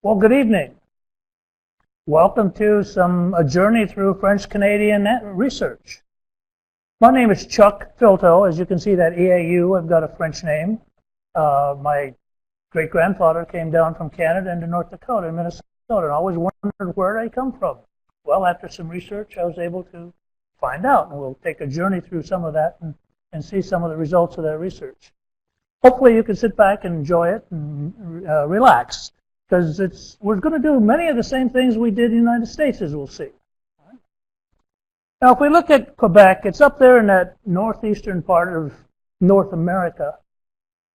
Well, good evening. Welcome to a journey through French Canadian research. My name is Chuck Filteau. As you can see, that EAU, I've got a French name. My great-grandfather came down from Canada into North Dakota and Minnesota, and I always wondered where I come from. Well, after some research, I was able to find out, and we'll take a journey through some of that and see some of the results of that research. Hopefully, you can sit back and enjoy it and relax, because we're going to do many of the same things we did in the United States, as we'll see. Now, if we look at Quebec, it's up there in that northeastern part of North America.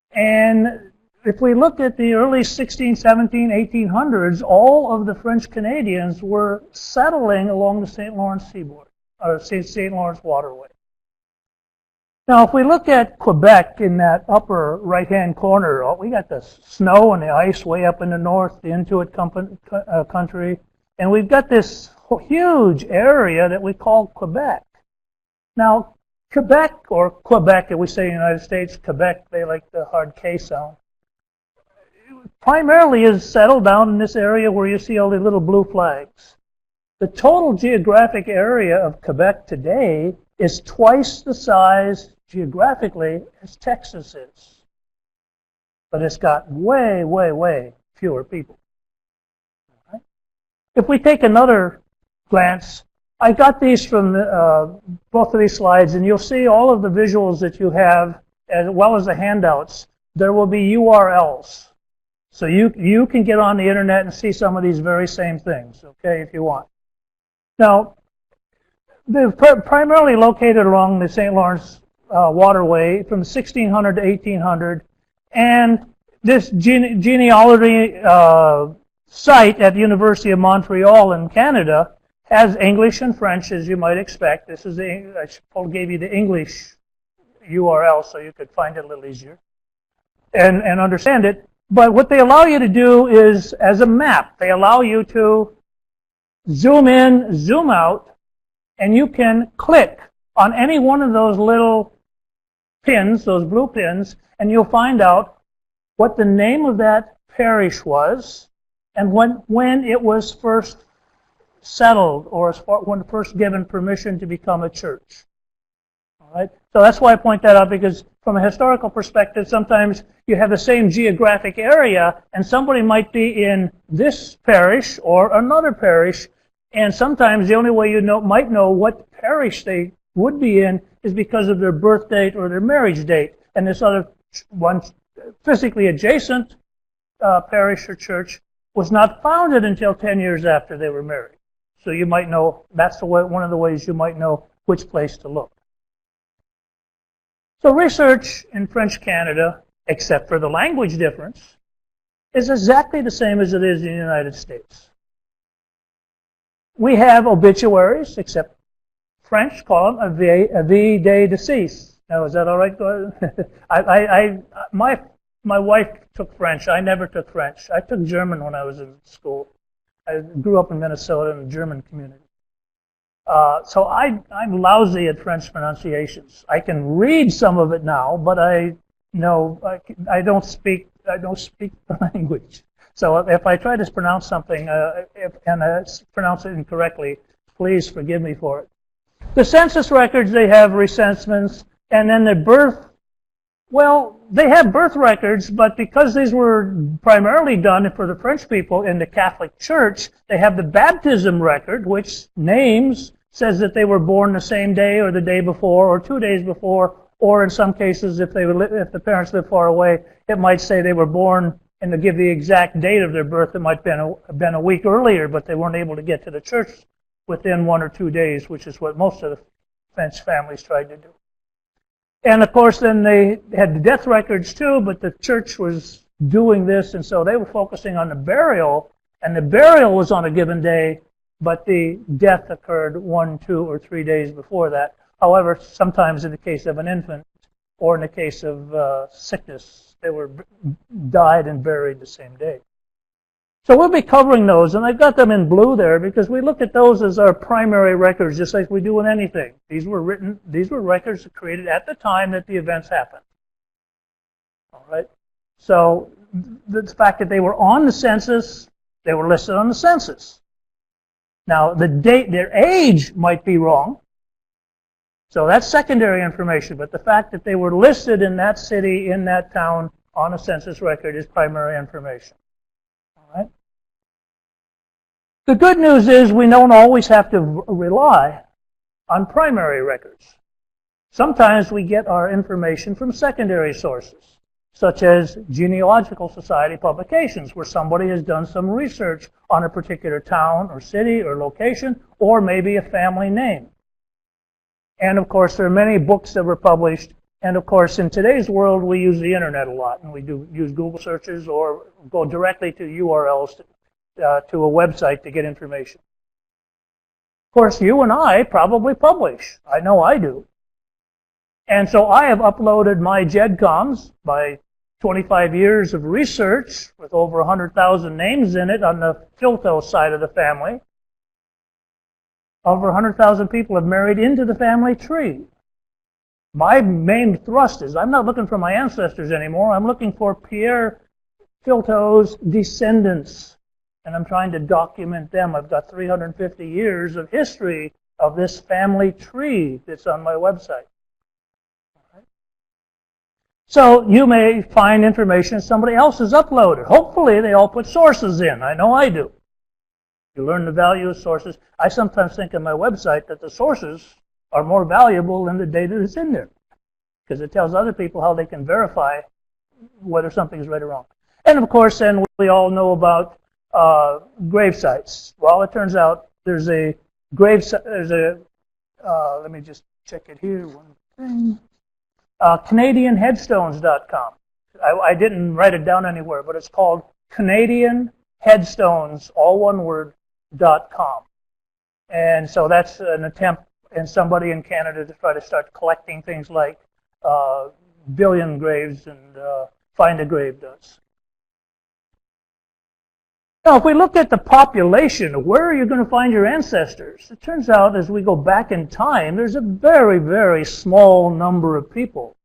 And if we look at the early 16, 17, 1800s, all of the French Canadians were settling along the St. Lawrence seaboard, or St. Lawrence waterway. Now, if we look at Quebec in that upper right-hand corner, we got the snow and the ice way up in the north, the Inuit country, and we've got this huge area that we call Quebec. Now, Quebec, or Quebec, as we say in the United States, Quebec, they like the hard K sound, primarily is settled down in this area where you see all the little blue flags. The total geographic area of Quebec today is twice the size geographically as Texas is. But it's got way, way, way fewer people. Right? If we take another glance, I got these from both of these slides, and you'll see all of the visuals that you have, as well as the handouts. There will be URLs. So you can get on the internet and see some of these very same things, okay, if you want. Now, they're primarily located along the St. Lawrence waterway from 1600 to 1800, and this genealogy site at the University of Montreal in Canada has English and French, as you might expect. This is I gave you the English URL so you could find it a little easier and understand it. But what they allow you to do is, as a map, they allow you to zoom in, zoom out, and you can click on any one of those little pins, those blue pins, and you'll find out what the name of that parish was and when it was first settled, or when first given permission to become a church. All right? So that's why I point that out, because from a historical perspective, sometimes you have the same geographic area, and somebody might be in this parish or another parish, and sometimes the only way you might know what parish they would be in is because of their birth date or their marriage date. And this other one, physically adjacent parish or church, was not founded until 10 years after they were married. So you might know, that's one of the ways you might know which place to look. So research in French Canada, except for the language difference, is exactly the same as it is in the United States. We have obituaries, except French call them avis de decease. Now, is that all right? My wife took French. I never took French. I took German when I was in school. I grew up in Minnesota in a German community. So I'm lousy at French pronunciations. I can read some of it now, but I don't speak the language. So if I try to pronounce something and I pronounce it incorrectly, please forgive me for it. The census records, they have recensements, and then the birth, well, they have birth records, but because these were primarily done for the French people in the Catholic Church, they have the baptism record, which says that they were born the same day or the day before or 2 days before, or in some cases, if the parents live far away, it might say they were born, and to give the exact date of their birth, it might have been a week earlier, but they weren't able to get to the church within 1 or 2 days, which is what most of the French families tried to do. And of course, then they had the death records too, but the church was doing this, and so they were focusing on the burial, and the burial was on a given day, but the death occurred 1, 2, or 3 days before that. However, sometimes in the case of an infant, or in the case of sickness, they were died and buried the same day. So we'll be covering those, and I've got them in blue there because we look at those as our primary records, just like we do with anything. These were records created at the time that the events happened. All right. So the fact that they were on the census They were listed on the census. Now, the date, their age might be wrong. So that's secondary information, but the fact that they were listed in that city, in that town, on a census record is primary information. All right? The good news is we don't always have to rely on primary records. Sometimes we get our information from secondary sources, such as genealogical society publications, where somebody has done some research on a particular town or city or location, or maybe a family name. And of course, there are many books that were published. And of course, in today's world, we use the internet a lot, and we do use Google searches or go directly to URLs to a website to get information. Of course, you and I probably publish. I know I do. And so I have uploaded my GEDCOMs by 25 years of research with over 100,000 names in it on the Filteau side of the family. Over 100,000 people have married into the family tree. My main thrust is I'm not looking for my ancestors anymore. I'm looking for Pierre Filteau's descendants, and I'm trying to document them. I've got 350 years of history of this family tree that's on my website. So you may find information somebody else has uploaded. Hopefully they all put sources in. I know I do. You learn the value of sources. I sometimes think on my website that the sources are more valuable than the data that's in there, because it tells other people how they can verify whether something is right or wrong. And of course, then we all know about grave sites. Well, it turns out there's a grave site. Let me just check it here. One thing. CanadianHeadstones.com. I didn't write it down anywhere, but it's called Canadian Headstones, all one word, .com. And so that's an attempt in somebody in Canada to try to start collecting things like billion graves and Find a Grave does. Now, if we look at the population, where are you going to find your ancestors? It turns out as we go back in time, there's a very, very small number of people,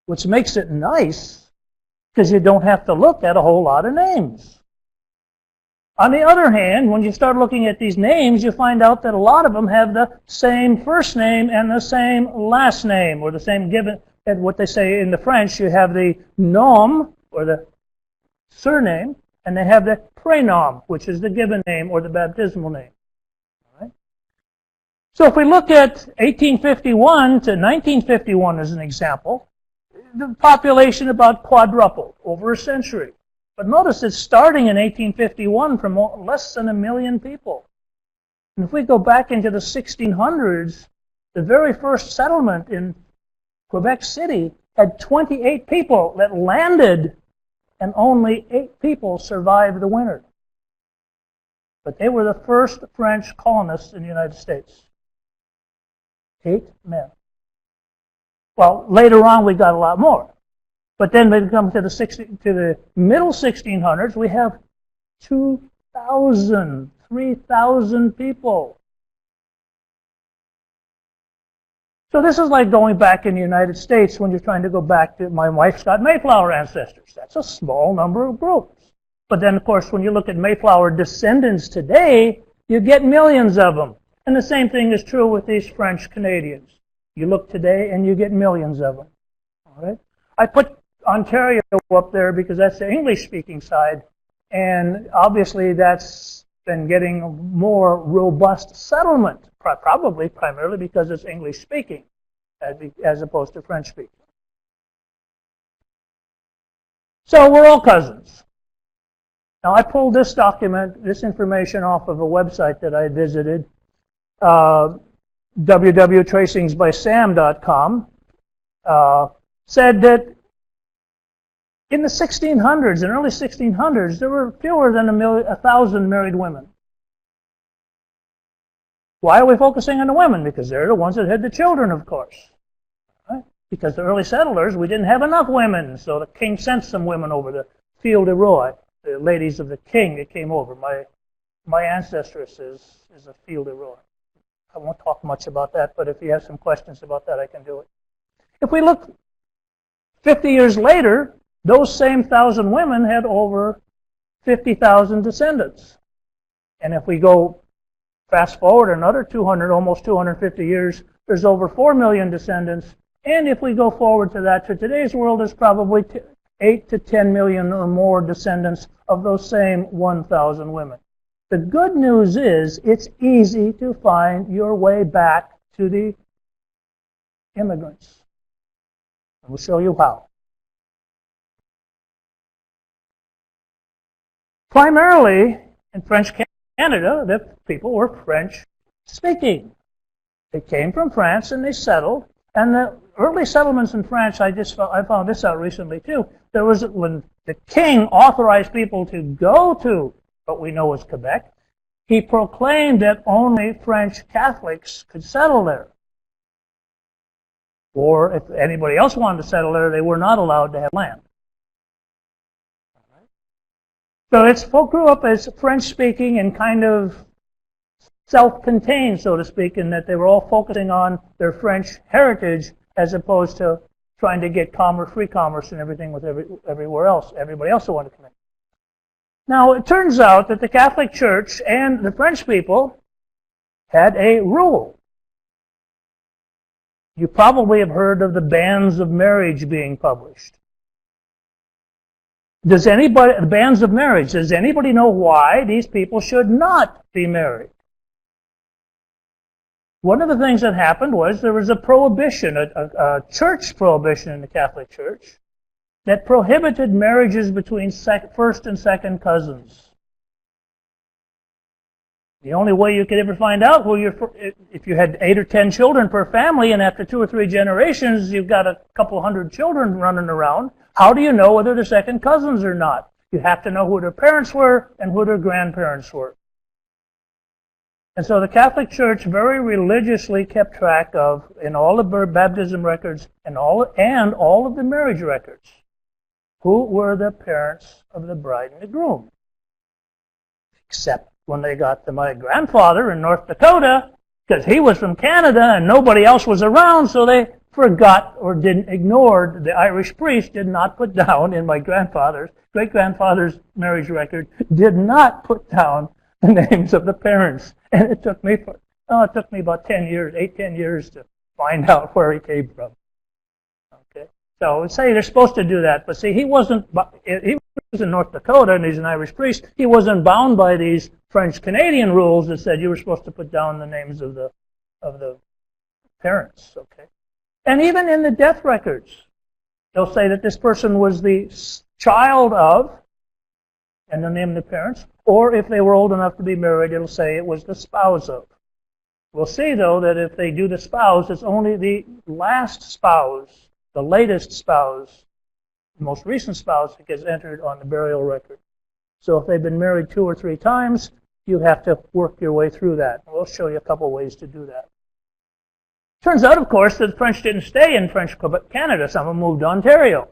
which makes it nice because you don't have to look at a whole lot of names. On the other hand, when you start looking at these names, you find out that a lot of them have the same first name and the same last name, or the same given, and what they say in the French, you have the nom, or the surname, and they have the prénom, which is the given name or the baptismal name. All right? So if we look at 1851 to 1951 as an example, the population about quadrupled over a century. But notice it's starting in 1851 from less than 1 million people. And if we go back into the 1600s, the very first settlement in Quebec City had 28 people that landed, and only 8 people survived the winter. But they were the first French colonists in the United States. 8 men. Well, later on we got a lot more. But then when we come to the middle 1600s, we have 2,000, 3,000 people. So this is like going back in the United States when you're trying to go back to my wife's got Mayflower ancestors. That's a small number of groups. But then, of course, when you look at Mayflower descendants today, you get millions of them. And the same thing is true with these French Canadians. You look today and you get millions of them. All right? I put Ontario up there because that's the English-speaking side. And obviously that's been getting more robust settlement, probably primarily because it's English-speaking as opposed to French-speaking. So we're all cousins. Now I pulled this document, this information off of a website that I visited, www.tracingsbysam.com, said that in the 1600s, in early 1600s, there were fewer than 1,000 married women. Why are we focusing on the women? Because they're the ones that had the children, of course. Right? Because the early settlers, we didn't have enough women, so the king sent some women over, the Field de Roy, the ladies of the king that came over. My ancestress is a Field de Roy. I won't talk much about that, but if you have some questions about that, I can do it. If we look 50 years later, those same 1,000 women had over 50,000 descendants. And if we go fast forward another 200, almost 250 years, there's over 4 million descendants. And if we go forward to that, to today's world, there's probably 8 to 10 million or more descendants of those same 1,000 women. The good news is it's easy to find your way back to the immigrants. We'll show you how. Primarily, in French Canada, the people were French-speaking. They came from France and they settled. And the early settlements in France, I found this out recently too. There was when the king authorized people to go to what we know as Quebec, he proclaimed that only French Catholics could settle there. Or if anybody else wanted to settle there, they were not allowed to have land. So it's folk grew up as French-speaking and kind of self-contained, so to speak, in that they were all focusing on their French heritage as opposed to trying to get free commerce and everything with everywhere else, everybody else who wanted to come in. Now, it turns out that the Catholic Church and the French people had a rule. You probably have heard of the bans of marriage being published. The bans of marriage, does anybody know why these people should not be married? One of the things that happened was there was a prohibition, a church prohibition in the Catholic Church that prohibited marriages between first and second cousins. The only way you could ever find out if you had 8 or 10 children per family, and after 2 or 3 generations you've got a couple hundred children running around, how do you know whether they're second cousins or not? You have to know who their parents were and who their grandparents were. And so the Catholic Church very religiously kept track of, in all the baptism records and all of the marriage records, who were the parents of the bride and the groom. Except when they got to my grandfather in North Dakota, because he was from Canada and nobody else was around, so they forgot or ignored the Irish priest did not put down in my great-grandfather's marriage record, did not put down the names of the parents. And it took me about 10 years to find out where he came from. Okay, so say they're supposed to do that, but see, he was in North Dakota and he's an Irish priest. He wasn't bound by these French-Canadian rules that said you were supposed to put down the names of the parents. Okay, and even in the death records, they'll say that this person was the child of, and the name of the parents, or if they were old enough to be married, it'll say it was the spouse of. We'll see, though, that if they do the spouse, it's only the last spouse, the latest spouse, the most recent spouse that gets entered on the burial record. So if they've been married 2 or 3 times, you have to work your way through that. We'll show you a couple ways to do that. Turns out, of course, that the French didn't stay in French Quebec Canada. Some of them moved to Ontario.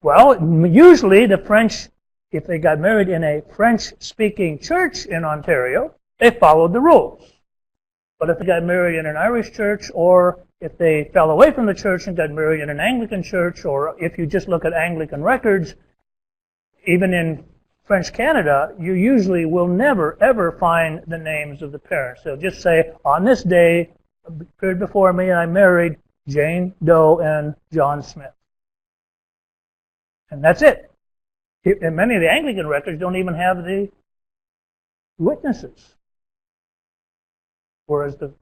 Well, usually the French, if they got married in a French-speaking church in Ontario, they followed the rules. But if they got married in an Irish church, or if they fell away from the church and got married in an Anglican church, or if you just look at Anglican records, even in French Canada, you usually will never, ever find the names of the parents. They'll just say, on this day, appeared before me, and I married Jane Doe and John Smith. And that's it. And many of the Anglican records don't even have the witnesses, whereas the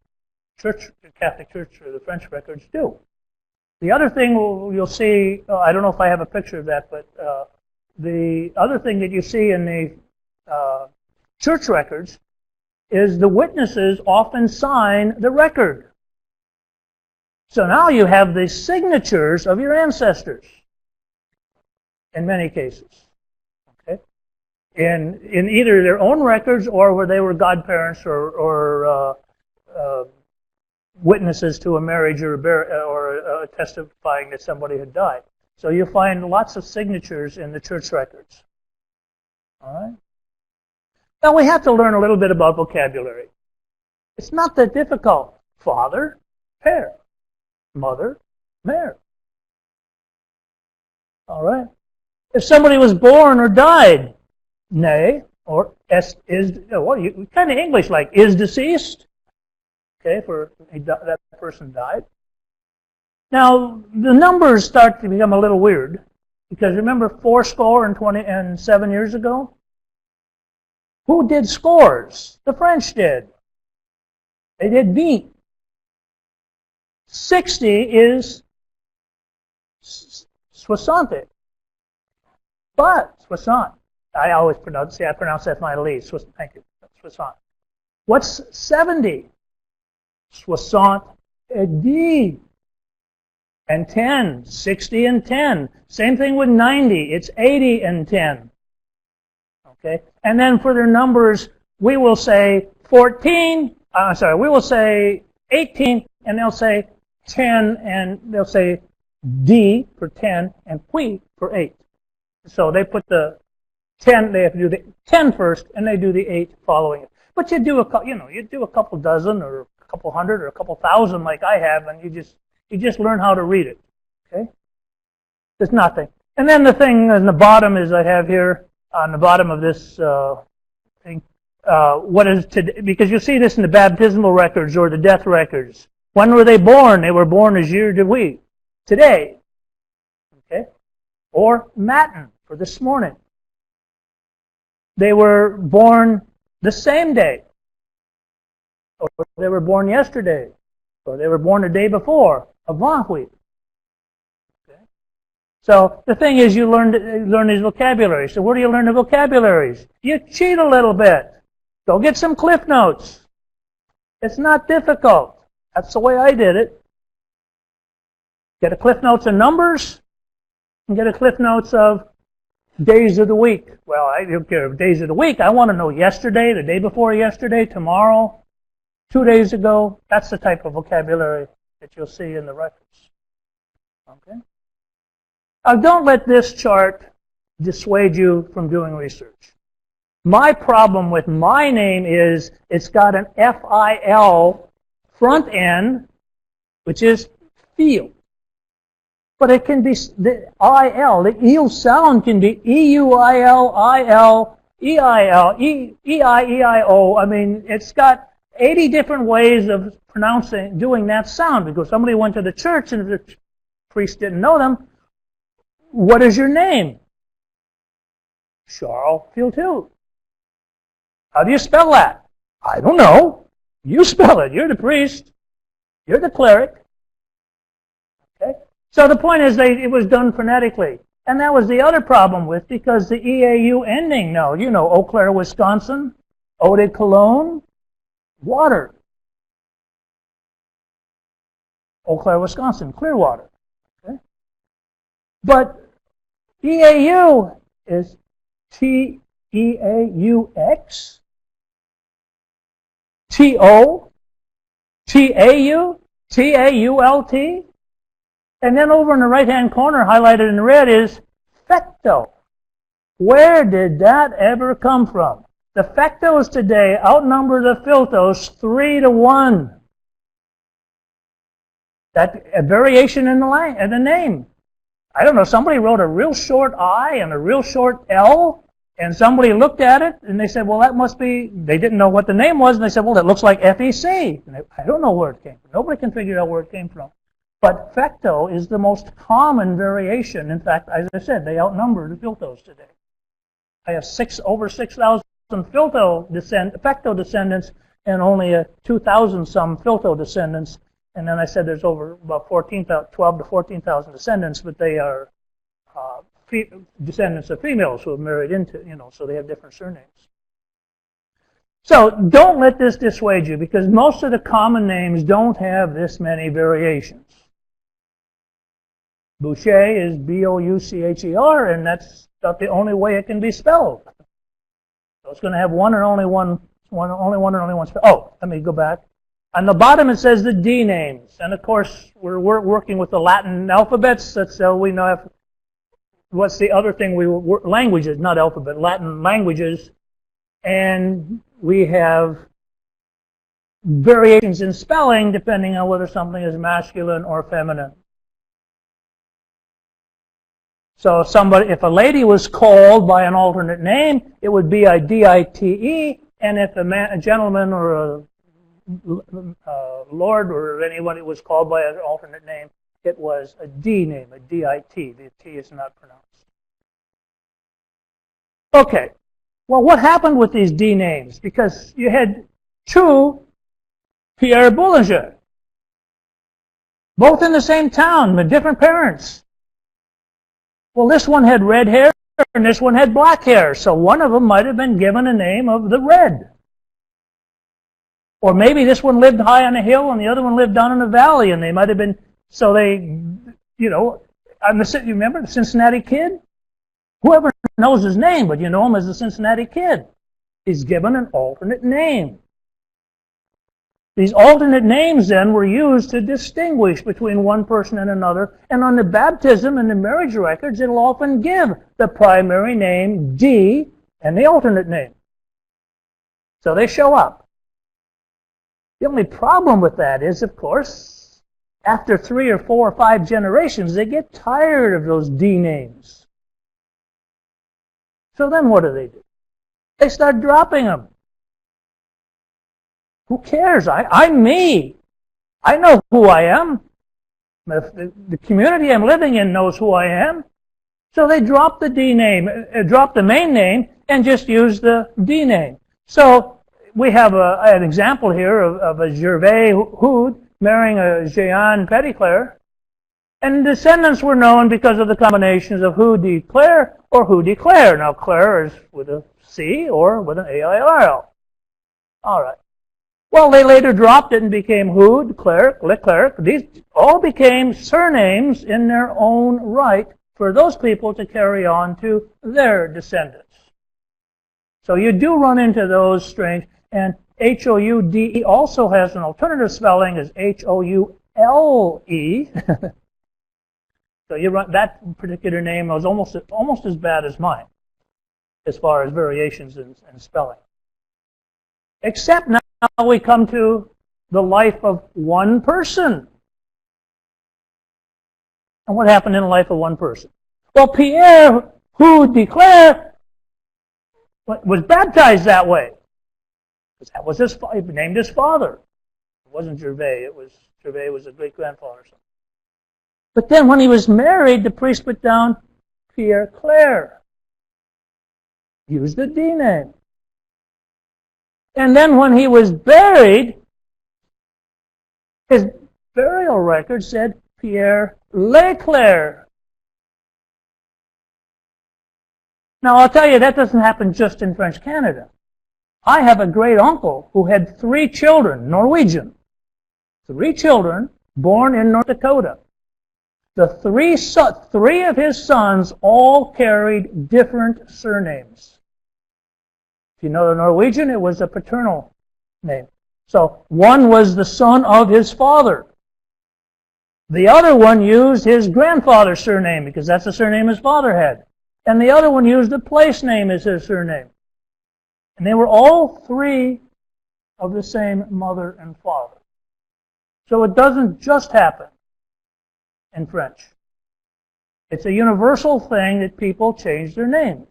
Catholic Church or the French records do. The other thing you'll see, I don't know if I have a picture of that, but the other thing that you see in the church records is the witnesses often sign the record. So now you have the signatures of your ancestors in many cases. Okay? In either their own records or where they were godparents or witnesses to a marriage or testifying that somebody had died. So you find lots of signatures in the church records. All right? Now we have to learn a little bit about vocabulary. It's not that difficult. Father, père. Mother, mère. All right? If somebody was born or died, nay, or is, well, kind of English, like is deceased. Okay, for that person died. Now, the numbers start to become a little weird, because remember 427 years ago? Who did scores? The French did. They did beat. 60 is soixante. But, soixante. I always pronounce that finally. Thank you. Soixante. What's 70? Soixante-dix. And 10, 60 and 10. Same thing with 90. It's 80 and 10. Okay? And then for their numbers, we will say 14, we will say 18, and they'll say 10, and they'll say D for 10, and Puis for 8. So they put the 10, they have to do the 10 first, and they do the 8 following it. But you do you do a couple dozen, or a couple hundred, or a couple thousand like I have, and you just learn how to read it. Okay? There's nothing. And then the thing on the bottom is I have here, on the bottom of this thing, what is today, because you see this in the baptismal records or the death records. When were they born? They were born as year de week. Today. Okay? Or matin, for this morning. They were born the same day. Or they were born yesterday. Or they were born the day before. Avant week. Okay? So the thing is, you learn these vocabularies. So where do you learn the vocabularies? You cheat a little bit. Go get some Cliff Notes. It's not difficult. That's the way I did it. Get a Cliff Notes of numbers, and get a Cliff Notes of days of the week. Well, I don't care of days of the week. I want to know yesterday, the day before yesterday, tomorrow, 2 days ago. That's the type of vocabulary that you'll see in the records. Okay? Now, don't let this chart dissuade you from doing research. My problem with my name is it's got an FIL front end, which is field. But it can be the IL, the EL sound can be EUIL, IL, EIL, EIEIO. I mean, it's got 80 different ways of doing that sound, because somebody went to the church and the priest didn't know them. What is your name? Chuck Filteau. How do you spell that? I don't know. You spell it. You're the priest. You're the cleric. Okay? So the point is, it was done phonetically. And that was the other problem because the EAU ending, no, you know, Eau Claire, Wisconsin, Eau de Cologne, water. Eau Claire, Wisconsin, clear water. Okay? But EAU is TEAUX, TO, TAU, TAULT, and then over in the right-hand corner, highlighted in red, is Fecto. Where did that ever come from? The Fectos today outnumber the Filtos 3-1. That's a variation in the name. I don't know, somebody wrote a real short I and a real short L, and somebody looked at it, and they said, well, that must be, they didn't know what the name was, and they said, well, that looks like FEC. And I don't know where it came from. Nobody can figure out where it came from. But Fecto is the most common variation. In fact, as I said, they outnumber the Filtos today. I have over 6,000 Fecto descendants, and only 2,000 some Filto descendants. And then I said there's over about 12 to 14,000 descendants, but they are descendants of females who have married into, so they have different surnames. So don't let this dissuade you, because most of the common names don't have this many variations. Boucher is B-O-U-C-H-E-R, and that's not the only way it can be spelled. So it's going to have one or only one spell. Oh, let me go back. On the bottom it says the D names, and of course we're working with the Latin alphabets, so we know what's the other thing languages, not alphabet, Latin languages, and we have variations in spelling depending on whether something is masculine or feminine. So if a lady was called by an alternate name, it would be a D-I-T-E, and if a gentleman or a lord or anyone was called by an alternate name, it was a D name, a D-I-T. The T is not pronounced. Okay, well, what happened with these D names? Because you had two Pierre Boulanger, both in the same town, with different parents. Well, this one had red hair, and this one had black hair, so one of them might have been given a name of the red. Or maybe this one lived high on a hill, and the other one lived down in a valley, and they might have been, so they, you know, you remember the Cincinnati Kid? Whoever knows his name, but you know him as the Cincinnati Kid. He's given an alternate name. These alternate names then were used to distinguish between one person and another, and on the baptism and the marriage records, it'll often give the primary name D and the alternate name. So they show up. The only problem with that is, of course, after 3 or 4 or 5 generations, they get tired of those D names. So then what do? They start dropping them. Who cares? I'm me. I know who I am. The community I'm living in knows who I am. So they drop the D name, drop the main name, and just use the D name. So we have an example here of a Gervais Hood marrying a Jeanne Petitclerc. And descendants were known because of the combinations of Who de Claire or Who de Claire. Now, Claire is with a C or with an A-I-R-L. All right. Well, they later dropped it and became Hood, Clerc, Leclerc. These all became surnames in their own right for those people to carry on to their descendants. So you do run into those strange. And H-O-U-D-E also has an alternative spelling as H-O-U-L-E. So you run, that particular name was almost as bad as mine as far as variations in spelling. Except now we come to the life of one person. And what happened in the life of one person? Well, Pierre, Who de Claire, was baptized that way. Because that was he named his father. It wasn't Gervais. Gervais was a great-grandfather or something. But then when he was married, the priest put down Pierre Claire. Used the D name. And then when he was buried, his burial record said Pierre Leclerc. Now I'll tell you, that doesn't happen just in French Canada. I have a great uncle who had 3 children, Norwegian. 3 children born in North Dakota. The 3 of his sons all carried different surnames. If you know the Norwegian, it was a paternal name. So one was the son of his father. The other one used his grandfather's surname because that's the surname his father had. And the other one used the place name as his surname. And they were all 3 of the same mother and father. So it doesn't just happen in French. It's a universal thing that people change their names.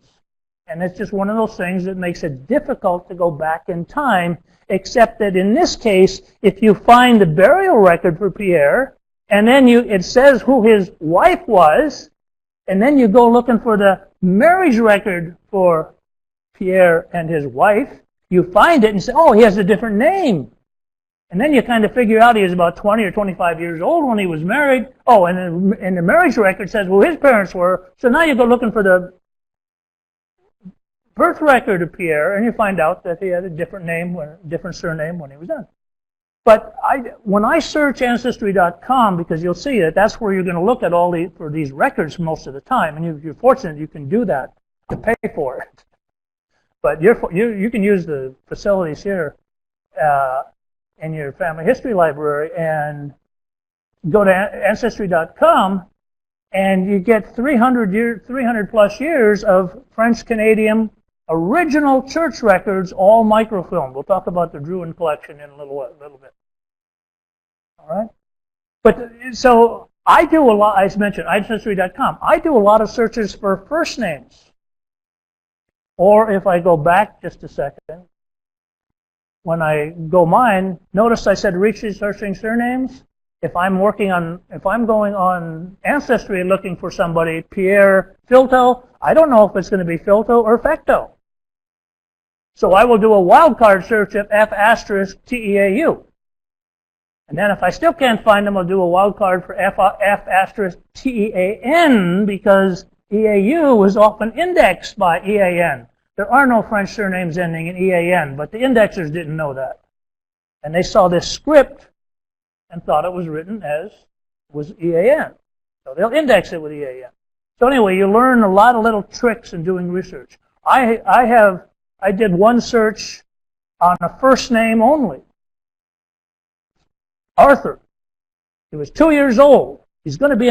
And it's just one of those things that makes it difficult to go back in time, except that in this case, if you find the burial record for Pierre, and then it says who his wife was, and then you go looking for the marriage record for Pierre and his wife, you find it and say, oh, he has a different name. And then you kind of figure out he was about 20 or 25 years old when he was married. Oh, and the marriage record says who his parents were. So now you go looking for the birth record of Pierre, and you find out that he had a different name, different surname when he was done. But when I search Ancestry.com, because you'll see that that's where you're going to look at for these records most of the time, and if you're fortunate, you can do that to pay for it. But you can use the facilities here in your family history library and go to Ancestry.com, and you get 300 plus years of French Canadian original church records, all microfilmed. We'll talk about the Druin collection in a little bit. All right? But so I do a lot, I mentioned ancestry.com. I do a lot of searches for first names. Or if I go back just a second, when I go mine, notice I said researching surnames. If I'm going on Ancestry looking for somebody, Pierre Filteau, I don't know if it's going to be Filteau or Fecteau. So I will do a wildcard search of F*Teau. And then if I still can't find them, I'll do a wildcard for F*Tean, because EAU is often indexed by EAN. There are no French surnames ending in EAN, but the indexers didn't know that. And they saw this script and thought it was written as was EAN. So they'll index it with EAN. So anyway, you learn a lot of little tricks in doing research. I did one search on a first name only. Arthur. He was 2 years old. He's going to be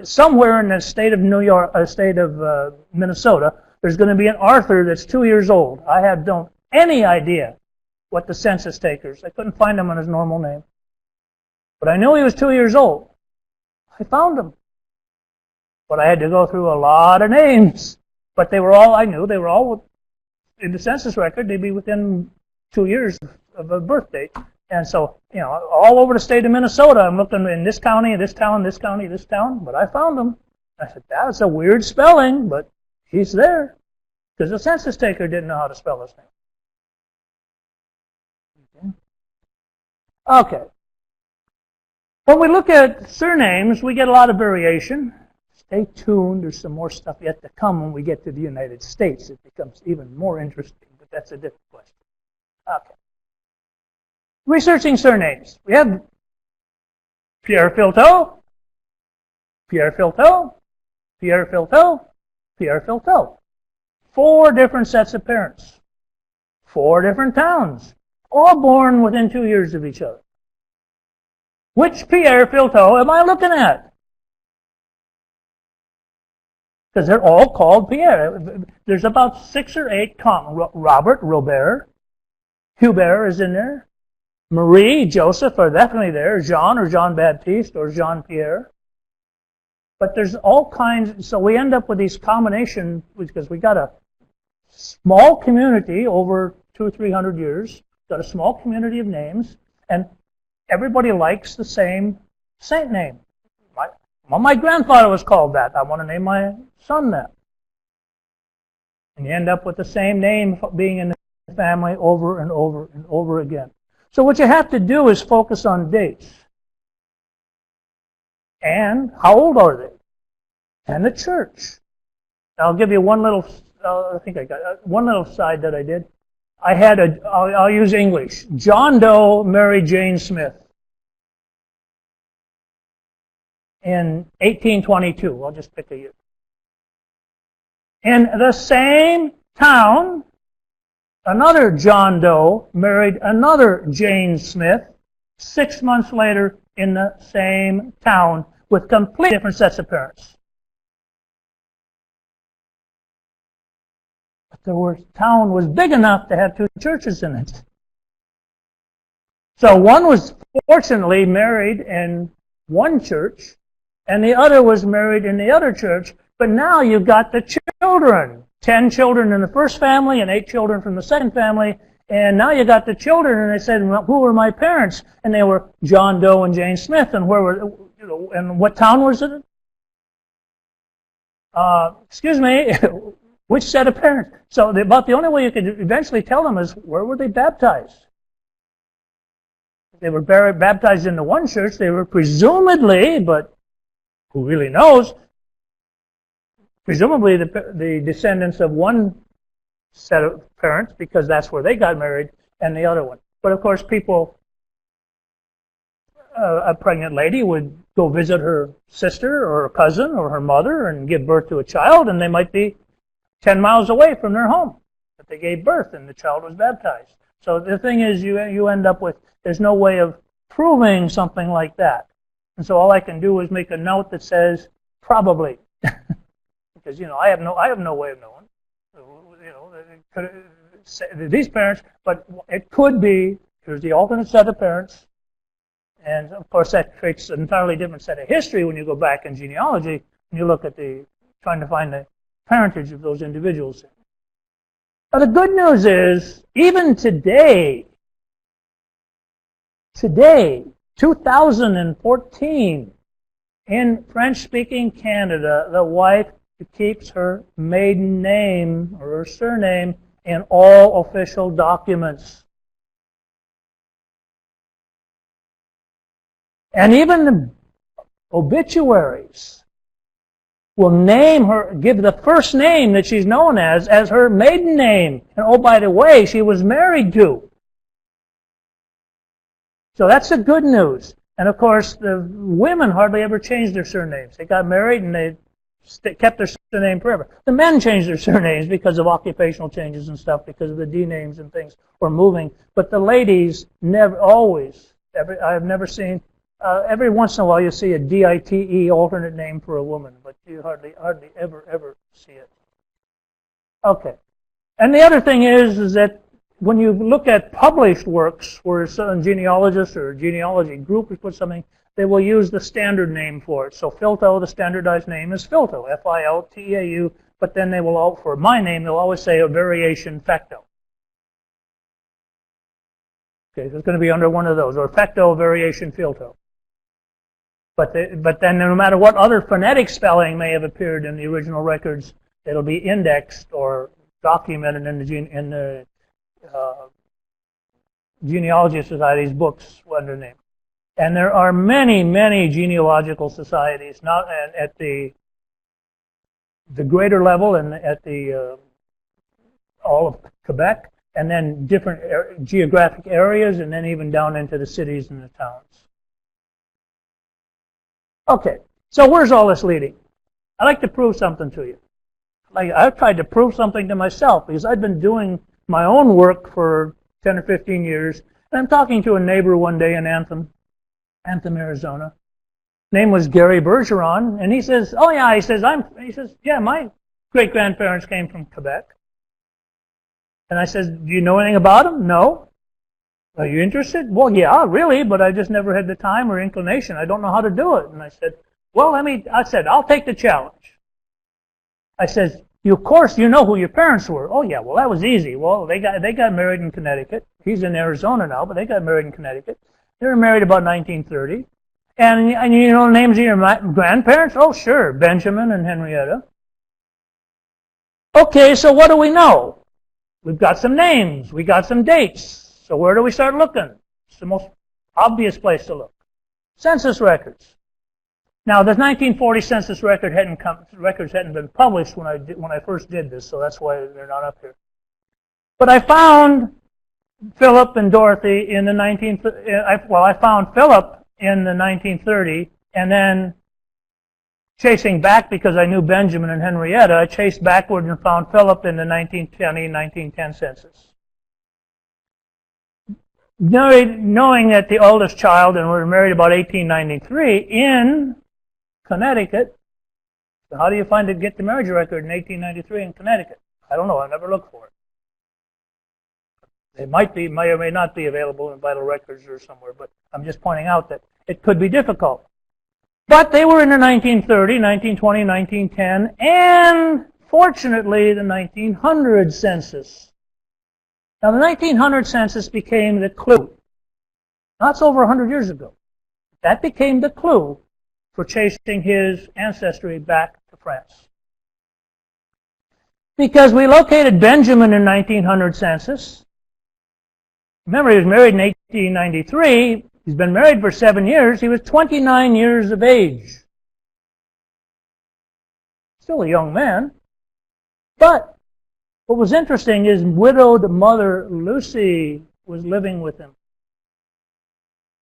somewhere in the state of New York, state of Minnesota. There's going to be an Arthur that's 2 years old. I have any idea what the census takers. I couldn't find him on his normal name. But I knew he was 2 years old. I found him. But I had to go through a lot of names. But they were all in the census record. They'd be within 2 years of a birth date. And so, all over the state of Minnesota, I'm looking in this county, this town, this county, this town. But I found him. I said, that's a weird spelling, but he's there. Because the census taker didn't know how to spell his name. Okay. When we look at surnames, we get a lot of variation. Stay tuned. There's some more stuff yet to come when we get to the United States. It becomes even more interesting, but that's a different question. Okay. Researching surnames. We have Pierre Filteau, Pierre Filteau, Pierre Filteau, Pierre Filteau. 4 different sets of parents. 4 different towns. All born within 2 years of each other. Which Pierre Filteau am I looking at? Because they're all called Pierre. There's about 6 or 8 common. Robert, Hubert is in there. Marie, Joseph are definitely there. Jean or Jean Baptiste or Jean Pierre. But there's all kinds. So we end up with these combinations because we got a small community over 200 or 300 years. Got a small community of names, and everybody likes the same saint name. My grandfather was called that. I want to name my son that. And you end up with the same name being in the family over and over and over again. So what you have to do is focus on dates. And how old are they? And the church. I'll give you one little, one little side that I did. I'll use English. John Doe married Jane Smith in 1822. I'll just pick a year. In the same town, another John Doe married another Jane Smith 6 months later in the same town with completely different sets of parents. But the town was big enough to have 2 churches in it. So one was fortunately married in one church, and the other was married in the other church. But now you've got the children. 10 children in the first family and 8 children from the second family. And now you got the children, and they said, well, who were my parents? And they were John Doe and Jane Smith. And where were, and what town was it? Excuse me, which set of parents? So about the only way you could eventually tell them is, where were they baptized? If they were baptized in the one church, they were presumably, but who really knows, presumably the descendants of one set of parents, because that's where they got married, and the other one. But of course, a pregnant lady would go visit her sister or her cousin or her mother and give birth to a child, and they might be 10 miles away from their home. But they gave birth, and the child was baptized. So the thing is, you end up with, there's no way of proving something like that. And so all I can do is make a note that says, probably. Because, I have no way of knowing. These parents, but it could be, there's the alternate set of parents, And of course, that creates an entirely different set of history when you go back in genealogy and you look at trying to find the parentage of those individuals. Now, the good news is, even today, 2014, in French-speaking Canada, the wife keeps her maiden name or her surname in all official documents. And even the obituaries will name her, give the first name that she's known as her maiden name. And oh, by the way, she was married to. So that's the good news. And of course, the women hardly ever changed their surnames. They got married and they kept their surname forever. The men changed their surnames because of occupational changes and stuff, because of the D names and things were moving. But the ladies never, always, I've never seen, every once in a while you see a DITE alternate name for a woman, but you hardly ever see it. Okay. And the other thing is that when you look at published works where some genealogist or genealogy group has put something, they will use the standard name for it. So Filteau, the standardized name is Filteau, F-I-L-T-A-U, but then they will, for my name, they'll always say a variation Fecteau. Okay, so it's going to be under one of those, or Fecteau variation Filteau. But then no matter what other phonetic spelling may have appeared in the original records, it'll be indexed or documented in the Genealogy Society's books under name. And there are many, many genealogical societies, not at the greater level and at the all of Quebec, and then different geographic areas, and then even down into the cities and the towns. Okay, so where's all this leading? I'd like to prove something to you. I've tried to prove something to myself because I've been doing my own work for 10 or 15 years, and I'm talking to a neighbor one day in Anthem, Arizona. Name was Gary Bergeron, and he says, "Oh yeah," he says, "Yeah, my great-grandparents came from Quebec." And I says, "Do you know anything about them?" "No." "Are you interested?" "Well, yeah, really, but I just never had the time or inclination. I don't know how to do it." And I said, "Well, I said, I'll take the challenge." I said, "Of course, you know who your parents were." "Oh yeah, well, that was easy." "Well, they got married in Connecticut." He's in Arizona now, but they got married in Connecticut. They were married about 1930. And you know the names of your grandparents? "Oh, sure, Benjamin and Henrietta." "Okay, so what do we know? We've got some names. We got some dates. So where do we start looking?" It's the most obvious place to look. Census records. Now, the 1940 census records hadn't been published when I first did this, so that's why they're not up here. But I found Philip and Dorothy in the I found Philip in the 1930, and then chasing back because I knew Benjamin and Henrietta, I chased backward and found Philip in the 1910 census. Knowing that the oldest child, and we were married about 1893 in Connecticut. So how do you get the marriage record in 1893 in Connecticut? I don't know. I never looked for it. It may or may not be available in vital records or somewhere, but I'm just pointing out that it could be difficult. But they were in the 1930, 1920, 1910, and fortunately the 1900 census. Now the 1900 census became the clue. That's over 100 years ago. That became the clue for chasing his ancestry back to France. Because we located Benjamin in 1900 census. Remember, he was married in 1893. He's been married for 7 years. He was 29 years of age. Still a young man. But what was interesting is widowed mother Lucy was living with him,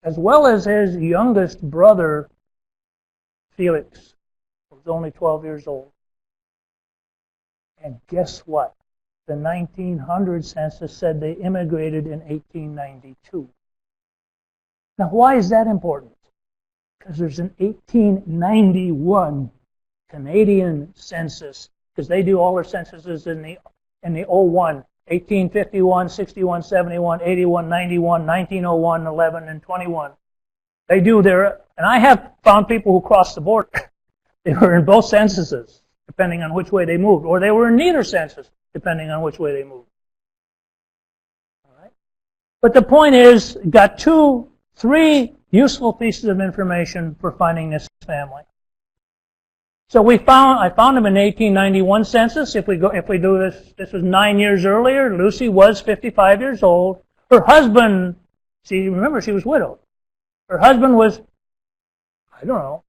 as well as his youngest brother, Felix, who was only 12 years old. And guess what? The 1900 census said they immigrated in 1892. Now, why is that important? Because there's an 1891 Canadian census, because they do all their censuses in the 01, 1851, 61, 71, 81, 91, 1901, 11, and 21. They do their, and I have found people who crossed the border. They were in both censuses, depending on which way they moved, or they were in neither census, depending on which way they moved. All right? But the point is, got 3 useful pieces of information for finding this family. So I found them in 1891 census. If we do this was 9 years earlier. Lucy was 55 years old. Her husband, remember she was widowed. Her husband was, I don't know,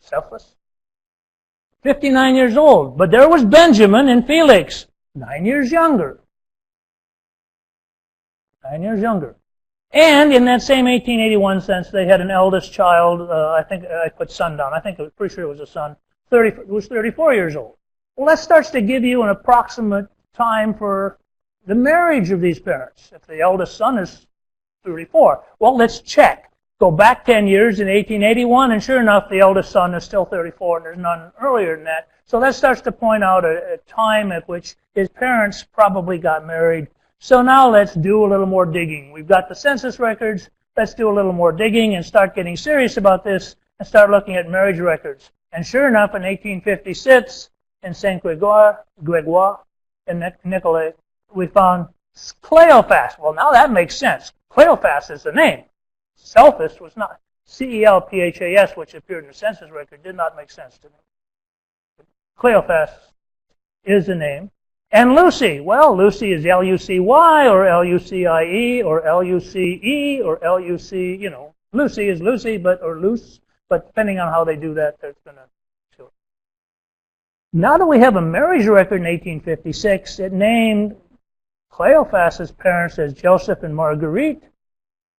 Selfless. 59 years old. But there was Benjamin and Felix, 9 years younger. 9 years younger. And in that same 1881 census, they had an eldest child, I think I put son down. Pretty sure it was a son, was 34 years old. Well, that starts to give you an approximate time for the marriage of these parents. If the eldest son is 34, well, let's check. Go back 10 years in 1881, and sure enough, the eldest son is still 34, and there's none earlier than that. So that starts to point out a time at which his parents probably got married. So now let's do a little more digging. We've got the census records. Let's do a little more digging and start getting serious about this and start looking at marriage records. And sure enough, in 1856, in Saint Gregoire and Nicolet, we found Cleophas. Well, now that makes sense. Cleophas is the name. Celphas was not. Celphas, which appeared in the census record, did not make sense to me. Cleophas is the name. And Lucy, well, Lucy is L-U-C-Y or L-U-C-I-E or L-U-C-E or L-U-C, Lucy is Lucy, but depending on how they do that, that's going to show it. Now that we have a marriage record in 1856, it named Cleophas's parents as Joseph and Marguerite,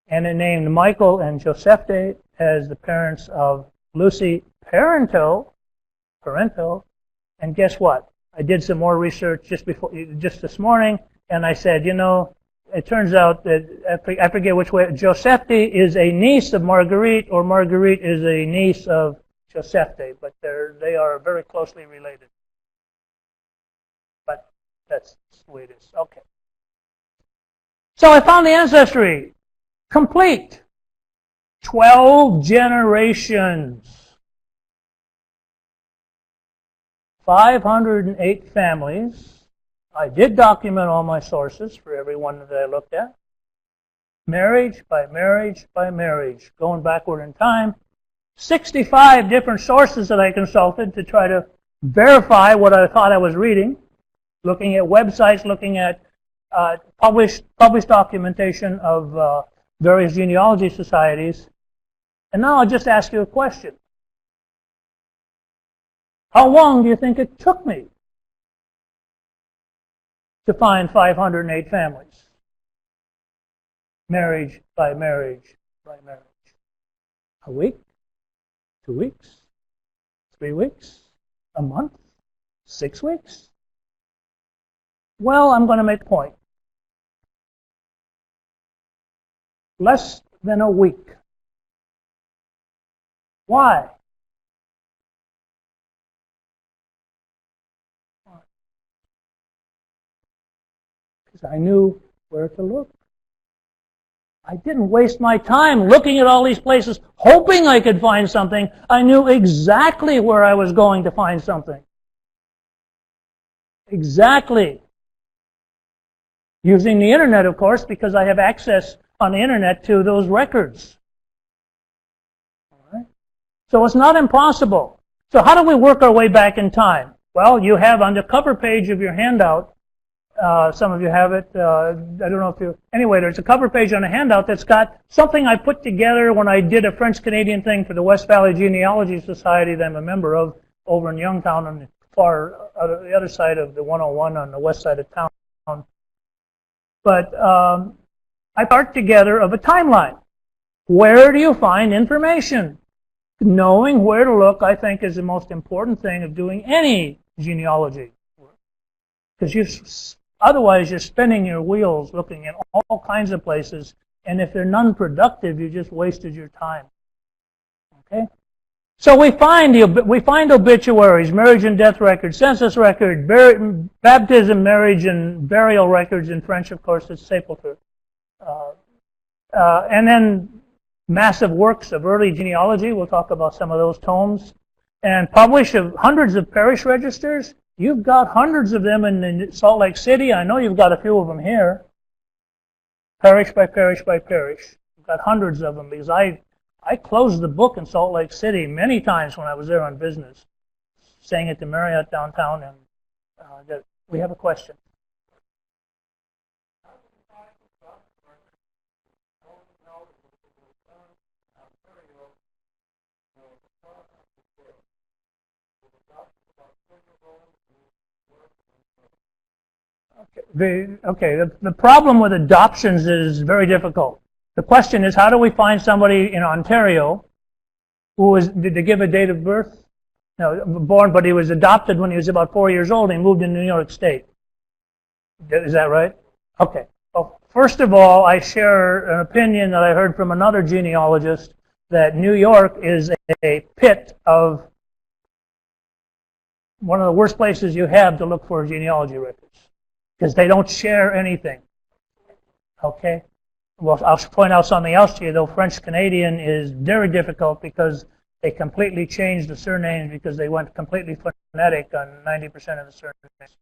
and it named Michael and Josephte as the parents of Lucy Parento, and guess what? I did some more research just this morning, and I said, it turns out that, I forget which way, Josephte is a niece of Marguerite, or Marguerite is a niece of Josephte, but they are very closely related. But that's the way it is. Okay. So I found the ancestry. Complete. 12 generations. 508 families. I did document all my sources for every one that I looked at. Marriage by marriage by marriage, going backward in time. 65 different sources that I consulted to try to verify what I thought I was reading. Looking at websites, looking at published documentation of various genealogy societies. And now I'll just ask you a question. How long do you think it took me to find 508 families? Marriage by marriage by marriage. A week? 2 weeks? 3 weeks? A month? 6 weeks? Well, I'm going to make a point. Less than a week. Why? Because I knew where to look. I didn't waste my time looking at all these places, hoping I could find something. I knew exactly where I was going to find something. Exactly. Using the internet, of course, because I have access on the internet to those records. All right? So it's not impossible. So how do we work our way back in time? Well, you have on the cover page of your handout, some of you have it, I don't know if you, anyway, there's a cover page on a handout that's got something I put together when I did a French-Canadian thing for the West Valley Genealogy Society that I'm a member of over in Youngtown on the other side of the 101 on the west side of town. But I part together of a timeline. Where do you find information? Knowing where to look, I think, is the most important thing of doing any genealogy work. Because otherwise, you're spinning your wheels looking at all kinds of places, and if they're non-productive, you just wasted your time. Okay? So we find obituaries, marriage and death records, census record, baptism, marriage, and burial records. In French, of course, it's sepulture. And then massive works of early genealogy. We'll talk about some of those tomes. And publish of hundreds of parish registers. You've got hundreds of them in Salt Lake City. I know you've got a few of them here. Parish by parish by parish. You've got hundreds of them because I closed the book in Salt Lake City many times when I was there on business, staying at the Marriott downtown. And we have a question. The problem with adoptions is very difficult. The question is, how do we find somebody in Ontario did they give a date of birth? No, born, but he was adopted when he was about 4 years old and he moved into New York State. Is that right? Okay. Well, first of all, I share an opinion that I heard from another genealogist that New York is a pit of one of the worst places you have to look for genealogy records. Because they don't share anything. Okay? Well, I'll point out something else to you, though. French Canadian is very difficult because they completely changed the surnames because they went completely phonetic on 90% of the surnames.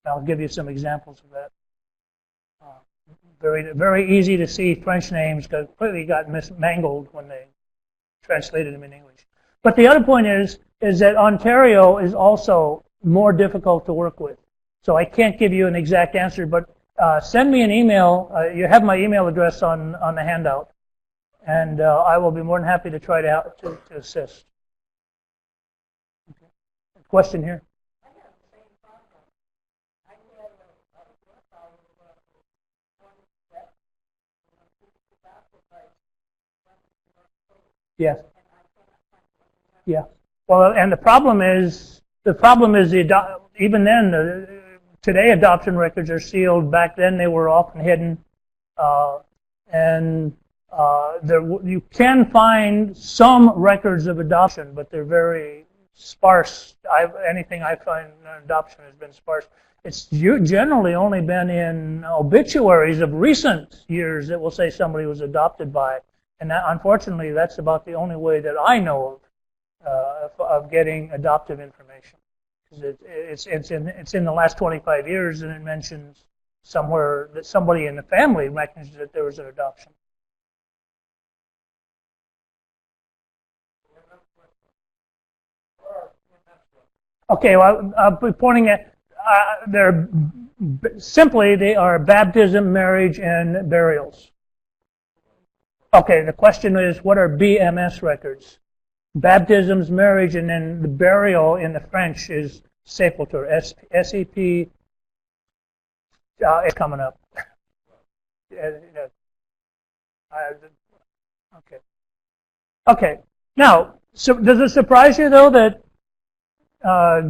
I'll give you some examples of that. Very, very easy to see French names completely got mangled when they translated them in English. But the other point is that Ontario is also more difficult to work with. So I can't give you an exact answer, but send me an email. You have my email address on the handout, and I will be more than happy to try to assist. Okay. Question here? Yes. Yeah. Well, and the problem is even then. Today, adoption records are sealed. Back then, they were often hidden, you can find some records of adoption, but they're very sparse. Anything I find on adoption has been sparse. It's generally only been in obituaries of recent years that will say somebody was adopted by, and unfortunately, that's about the only way that I know of getting adoptive information. It's in the last 25 years, and it mentions somewhere that somebody in the family mentions that there was an adoption. Okay, well, I'll be pointing at they are baptism, marriage, and burials. Okay, the question is, what are BMS records? Baptisms, marriage, and then the burial in the French is sepulture. S-E-P. It's coming up. Okay. Okay. Now, so does it surprise you though that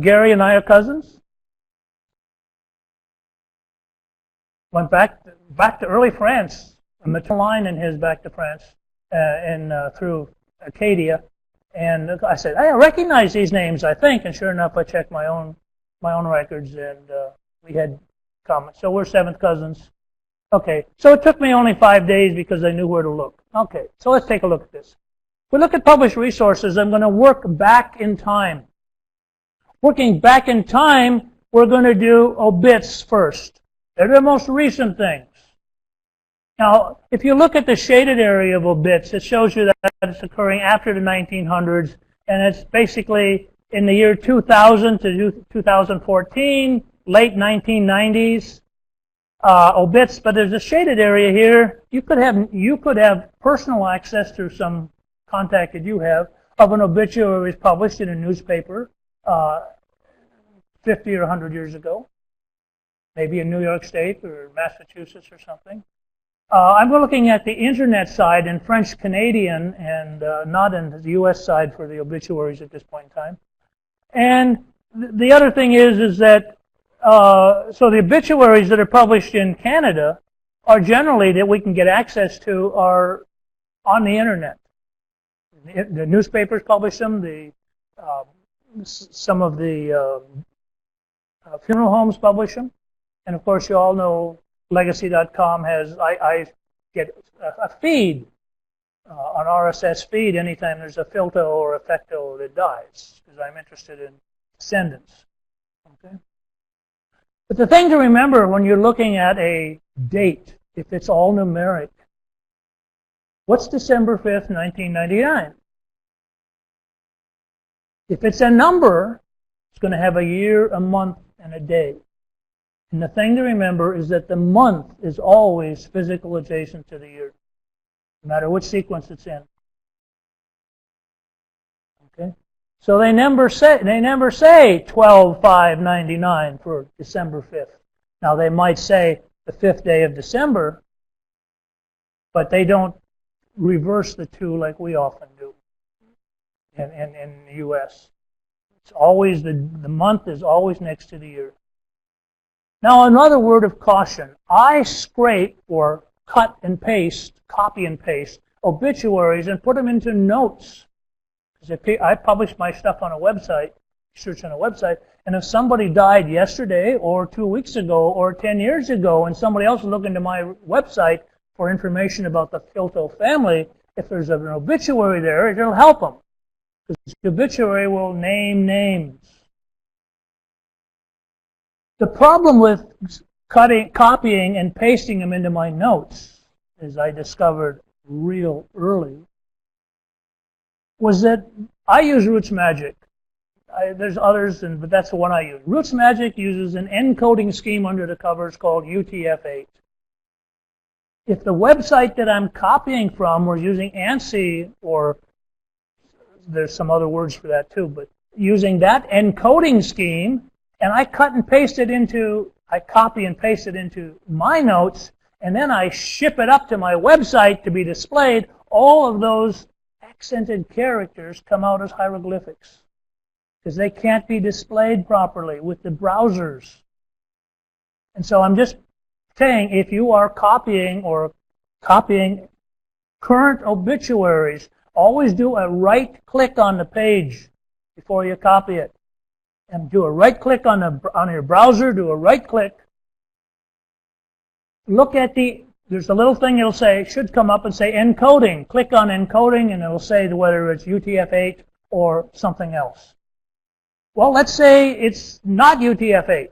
Gary and I are cousins? Went back to early France. A maternal line in his back to France through Acadia. And I said, I recognize these names, I think. And sure enough, I checked my own records, and we had common. So we're seventh cousins. Okay, so it took me only 5 days because I knew where to look. Okay, so let's take a look at this. If we look at published resources, I'm going to work back in time. Working back in time, we're going to do obits first. They're the most recent things. Now, if you look at the shaded area of obits, it shows you that it's occurring after the 1900s, and it's basically in the year 2000 to 2014, late 1990s, obits. But there's a shaded area here. You could have personal access through some contact that you have of an obituary that was published in a newspaper 50 or 100 years ago, maybe in New York State or Massachusetts or something. I'm looking at the internet side in French Canadian and not in the U.S. side for the obituaries at this point in time. And the other thing is that so the obituaries that are published in Canada are generally that we can get access to are on the internet. The newspapers publish them. Some of the funeral homes publish them, and of course you all know Legacy.com has, I get a feed on RSS feed anytime there's a Filteau or a Fecto that dies, because I'm interested in descendants. Okay? But the thing to remember when you're looking at a date, if it's all numeric, what's December 5th, 1999? If it's a number, it's going to have a year, a month, and a day. And the thing to remember is that the month is always physical adjacent to the year, no matter which sequence it's in. Okay? So they never say 12/5/99 for December 5th. Now they might say the 5th day of December, but they don't reverse the two like we often do in the U.S. It's always the month is always next to the year. Now another word of caution. I scrape or cut and paste, copy and paste obituaries and put them into notes. I publish my stuff on a website, search on a website, and if somebody died yesterday or 2 weeks ago or 10 years ago and somebody else is looking to my website for information about the Filteau family, if there's an obituary there, it'll help them. Because the obituary will name names. The problem with copying and pasting them into my notes, as I discovered real early, was that I use Roots Magic. There's others, but that's the one I use. Roots Magic uses an encoding scheme under the covers called UTF-8. If the website that I'm copying from was using ANSI, or there's some other words for that too, but using that encoding scheme, and I copy and paste it into my notes, and then I ship it up to my website to be displayed, all of those accented characters come out as hieroglyphics because they can't be displayed properly with the browsers. And so I'm just saying, if you are copying current obituaries, always do a right click on the page before you copy it. And do a right click on your browser, do a right click. Look at there's a little thing it'll say, should come up and say encoding. Click on encoding and it'll say whether it's UTF-8 or something else. Well, let's say it's not UTF-8.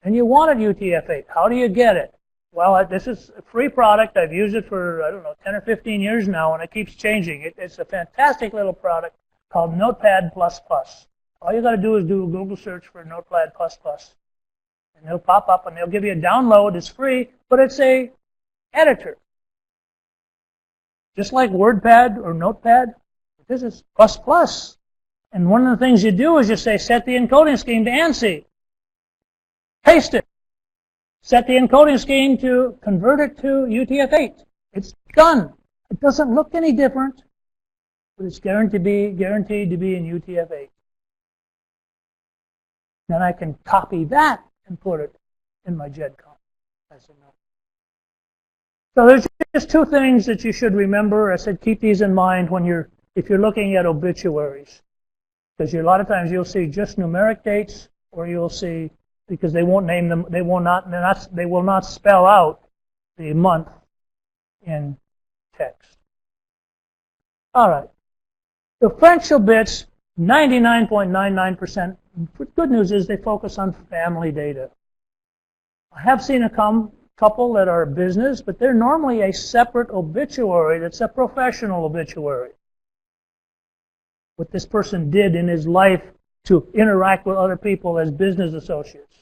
And you wanted UTF-8. How do you get it? Well, this is a free product. I've used it for, 10 or 15 years now, and it keeps changing. It's a fantastic little product called Notepad++. All you got to do is do a Google search for Notepad++. And it'll pop up, and they'll give you a download. It's free, but it's a editor. Just like WordPad or Notepad, this is ++. And one of the things you do is you say, set the encoding scheme to ANSI. Paste it. Set the encoding scheme to convert it to UTF-8. It's done. It doesn't look any different, but it's guaranteed to be in UTF-8. Then I can copy that and put it in my GEDCOM as a note. So there's just two things that you should remember. I said keep these in mind if you're looking at obituaries, because a lot of times you'll see just numeric dates, or you'll see, because they won't name them, they will not spell out the month in text. All right. The French obits, 99.99%. Good news is they focus on family data. I have seen a couple that are business, but they're normally a separate obituary that's a professional obituary. What this person did in his life to interact with other people as business associates.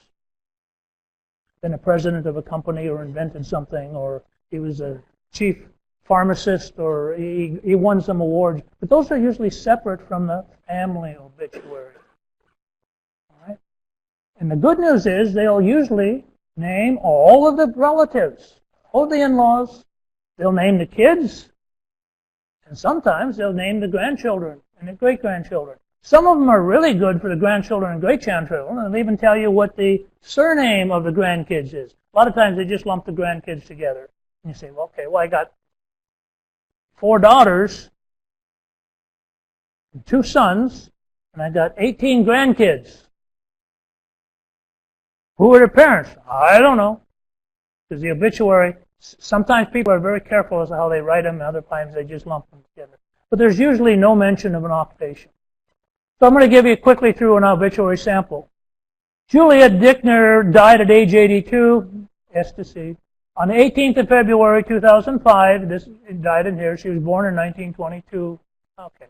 Been a president of a company, or invented something, or he was a chief pharmacist, or he won some awards. But those are usually separate from the family obituary. And the good news is they'll usually name all of the relatives, all of the in-laws. They'll name the kids. And sometimes they'll name the grandchildren and the great-grandchildren. Some of them are really good for the grandchildren and great-grandchildren. They'll even tell you what the surname of the grandkids is. A lot of times they just lump the grandkids together. And you say, well, okay, I got 4 daughters and 2 sons, and I got 18 grandkids. Who are the parents? I don't know. Because the obituary Sometimes people are very careful as to how they write them, and other times they just lump them together. But there's usually no mention of an occupation. So I'm going to give you quickly through an obituary sample. Juliet Dickner died at age 82, S to C. On the 18th of February 2005, this died in here. She was born in 1922. Okay.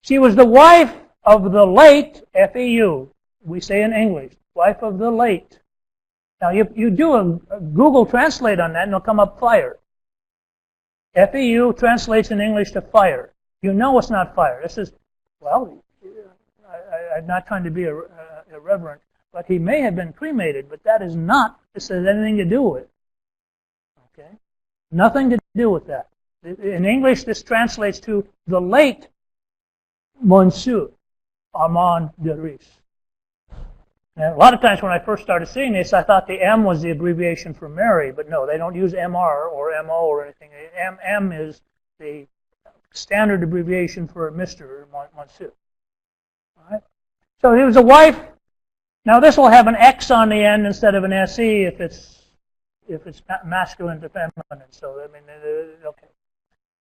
She was the wife of the late FEU. We say in English, wife of the late. Now, you do a Google Translate on that, and it'll come up fire. FEU translates in English to fire. You know it's not fire. This is, well, I'm not trying to be irreverent, but he may have been cremated, but that is not, this has anything to do with it. Okay? Nothing to do with that. In English, this translates to the late Monsieur Armand de Ries. Now, a lot of times when I first started seeing this, I thought the M was the abbreviation for Mary, but no, they don't use MR or MO or anything. M is the standard abbreviation for Mr. Monsieur. All right? So he was a wife. Now this will have an X on the end instead of an SE if it's masculine to feminine. So I mean, okay.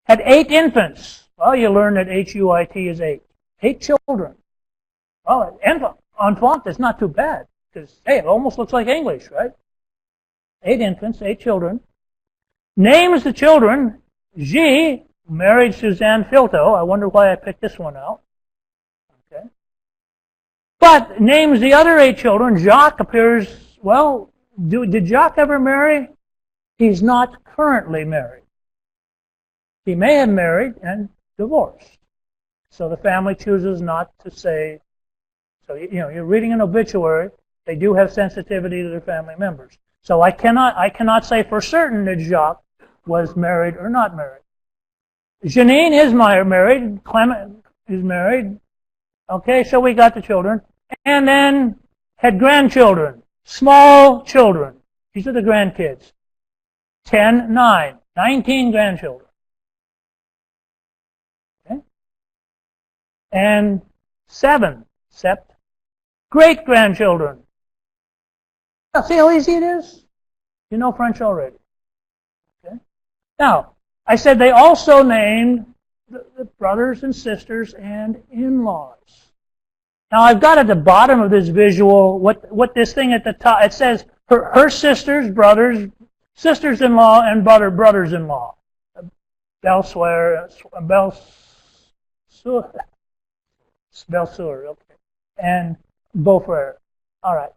Had 8 infants. Well, you learn that HUIT is 8. 8 children. Well, enfant is not too bad because hey, it almost looks like English, right? 8 infants, 8 children. Names the children. G married Suzanne Filteau. I wonder why I picked this one out. Okay. But names the other 8 children. Jacques appears, well, did Jacques ever marry? He's not currently married. He may have married and divorced. So the family chooses not to say, so you know, you're reading an obituary, they do have sensitivity to their family members. So I cannot say for certain that Jacques was married or not married. Janine is married, Clement is married. Okay, so we got the children. And then had grandchildren, small children. These are the grandkids. 10, 9, 19 grandchildren. Okay? And 7, sept, great-grandchildren. Now, see how easy it is? You know French already. Okay? Now, I said they also named the brothers and sisters and in-laws. Now, I've got at the bottom of this visual what this thing at the top, it says her sisters, brothers, sisters-in-law, and brothers-in-law. Belsur, okay, and Beaufrere. All right.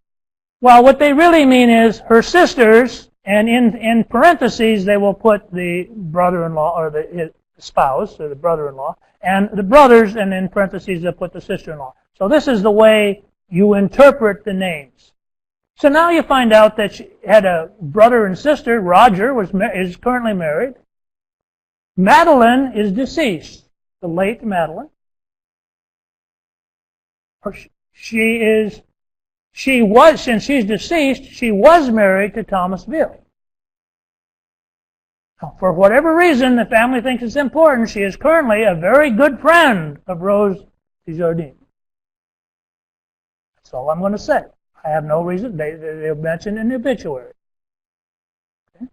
Well, what they really mean is her sisters, and in parentheses they will put the brother-in-law or his spouse or the brother-in-law, and the brothers, and in parentheses they'll put the sister-in-law. So this is the way you interpret the names. So now you find out that she had a brother and sister. Roger is currently married. Madeline is deceased. The late Madeline. Since she's deceased, she was married to Thomas Ville. For whatever reason, the family thinks it's important. She is currently a very good friend of Rose Desjardins. That's all I'm going to say. I have no reason. They'll mention in the obituary. Okay.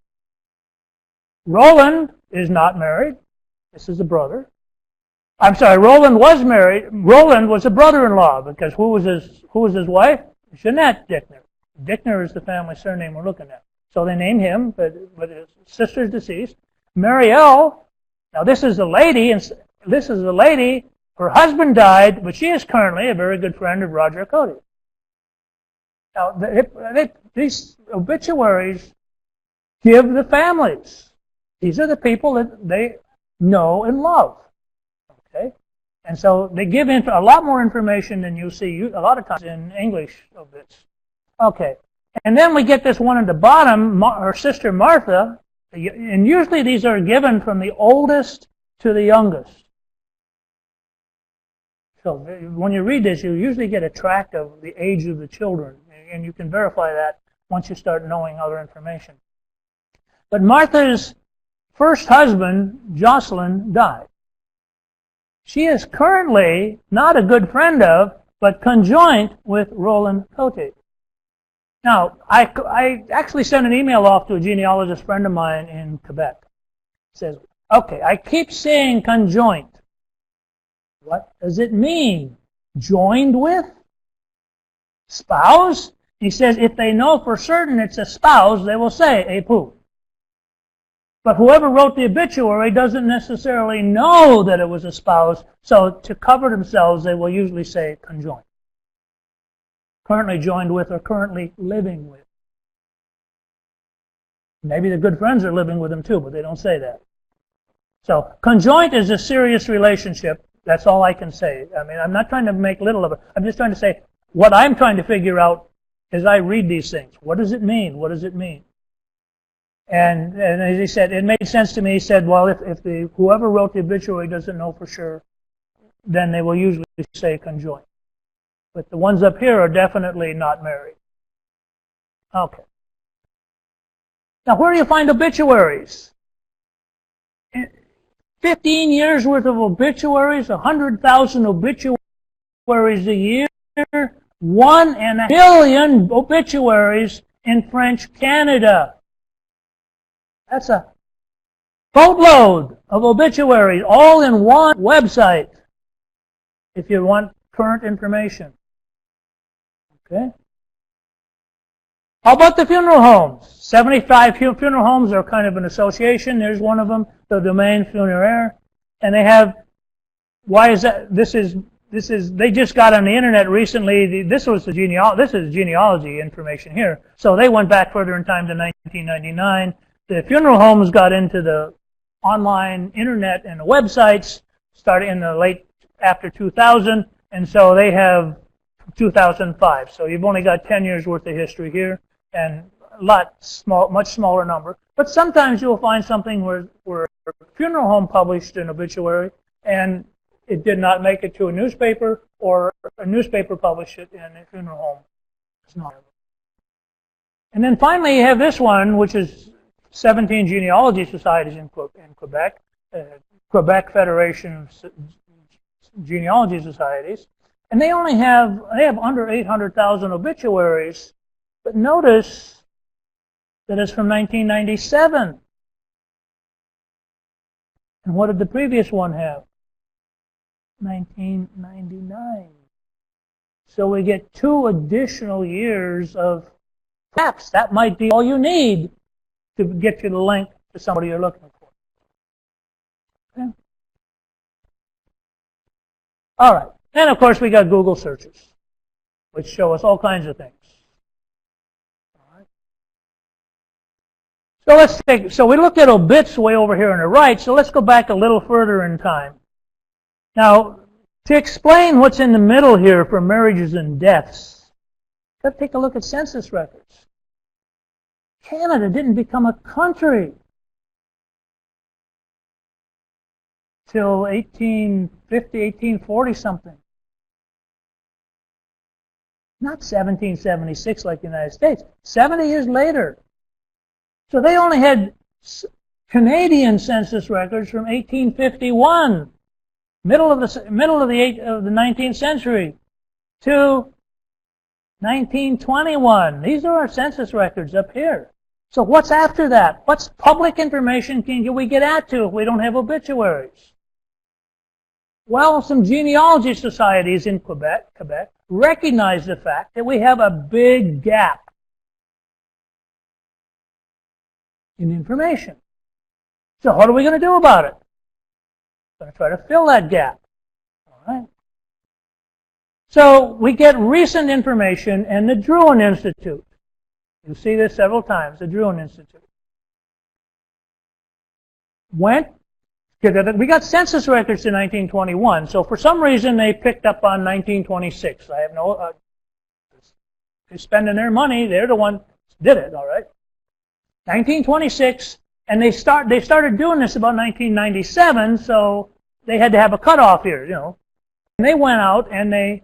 Roland is not married. This is a brother. I'm sorry, Roland was married. Roland was a brother-in-law because who was his wife? Jeanette Dickner. Dickner is the family surname we're looking at. So they named him, but his sister's deceased. Marielle, now this is a lady, and this is a lady, her husband died, but she is currently a very good friend of Roger Cody. Now, these obituaries give the families. These are the people that they know and love. Okay? And so they give a lot more information than you see a lot of times in English obits. Okay. And then we get this one at the bottom, her sister Martha, and usually these are given from the oldest to the youngest. So when you read this, you usually get a track of the age of the children, and you can verify that once you start knowing other information. But Martha's first husband, Jocelyn, died. She is currently not a good friend of, but conjoint with Roland Cote. Now, I actually sent an email off to a genealogist friend of mine in Quebec. It says, okay, I keep saying conjoint. What does it mean? Joined with? Spouse? He says if they know for certain it's a spouse, they will say époux. But whoever wrote the obituary doesn't necessarily know that it was a spouse, so to cover themselves, they will usually say conjoint. Currently joined with or currently living with. Maybe the good friends are living with them too, but they don't say that. So conjoint is a serious relationship. That's all I can say. I mean, I'm not trying to make little of it. I'm just trying to say what I'm trying to figure out as I read these things. What does it mean? What does it mean? And as he said, it made sense to me. He said, well, if whoever wrote the obituary doesn't know for sure, then they will usually say conjoint. But the ones up here are definitely not married. Okay. Now, where do you find obituaries? 15 years worth of obituaries, 100,000 obituaries a year, 1.5 million obituaries in French Canada. That's a boatload of obituaries, all in one website, if you want current information. Okay? How about the funeral homes? 75 funeral homes are kind of an association. There's one of them, the Domaine Funéraire. And they have, why is that? This is, they just got on the internet recently. This is genealogy information here. So they went back further in time to 1999. The funeral homes got into the online internet and the websites starting in the late after 2000. And so they have 2005. So you've only got 10 years worth of history here. And much smaller number. But sometimes you'll find something where a funeral home published an obituary and it did not make it to a newspaper, or a newspaper published it and a funeral home is not. And then finally you have this one, which is 17 genealogy societies in Quebec, Quebec Federation of Genealogy Societies, and they have under 800,000 obituaries. But notice that it's from 1997. And what did the previous one have? 1999. So we get 2 additional years of, perhaps that might be all you need to get you the link to somebody you're looking for. Okay. All right. And of course we got Google searches, which show us all kinds of things. So we looked at obits way over here on the right, so let's go back a little further in time. Now, to explain what's in the middle here for marriages and deaths, let's take a look at census records. Canada didn't become a country till 1850, 1840 something. Not 1776 like the United States, 70 years later. So they only had Canadian census records from 1851, middle of the 19th century, to 1921. These are our census records up here. So what's after that? What's public information can we get at to if we don't have obituaries? Well, some genealogy societies in Quebec recognize the fact that we have a big gap in information. So what are we going to do about it? We're going to try to fill that gap. All right. So we get recent information and the Druin Institute. You see this several times, the Druin Institute. We got census records in 1921, so for some reason they picked up on 1926. I have no, they're spending their money, they're the one who did it, all right? 1926, and they started doing this about 1997, so they had to have a cutoff here, you know. And they went out and they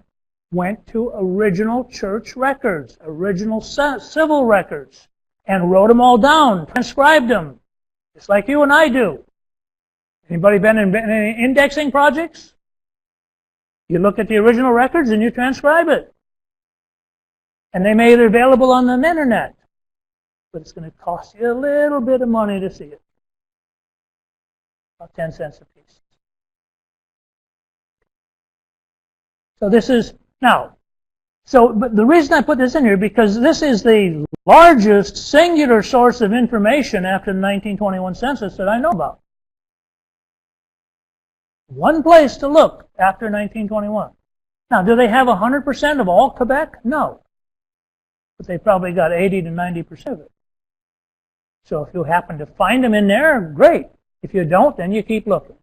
went to original church records, original civil records, and wrote them all down, transcribed them, just like you and I do. Anybody been in any indexing projects? You look at the original records and you transcribe it. And they made it available on the internet. But it's going to cost you a little bit of money to see it. About 10 cents a piece. So this is, now, but the reason I put this in here, because this is the largest singular source of information after the 1921 census that I know about. One place to look after 1921. Now, do they have 100% of all Quebec? No. But they probably got 80 to 90% of it. So if you happen to find them in there, great. If you don't, then you keep looking.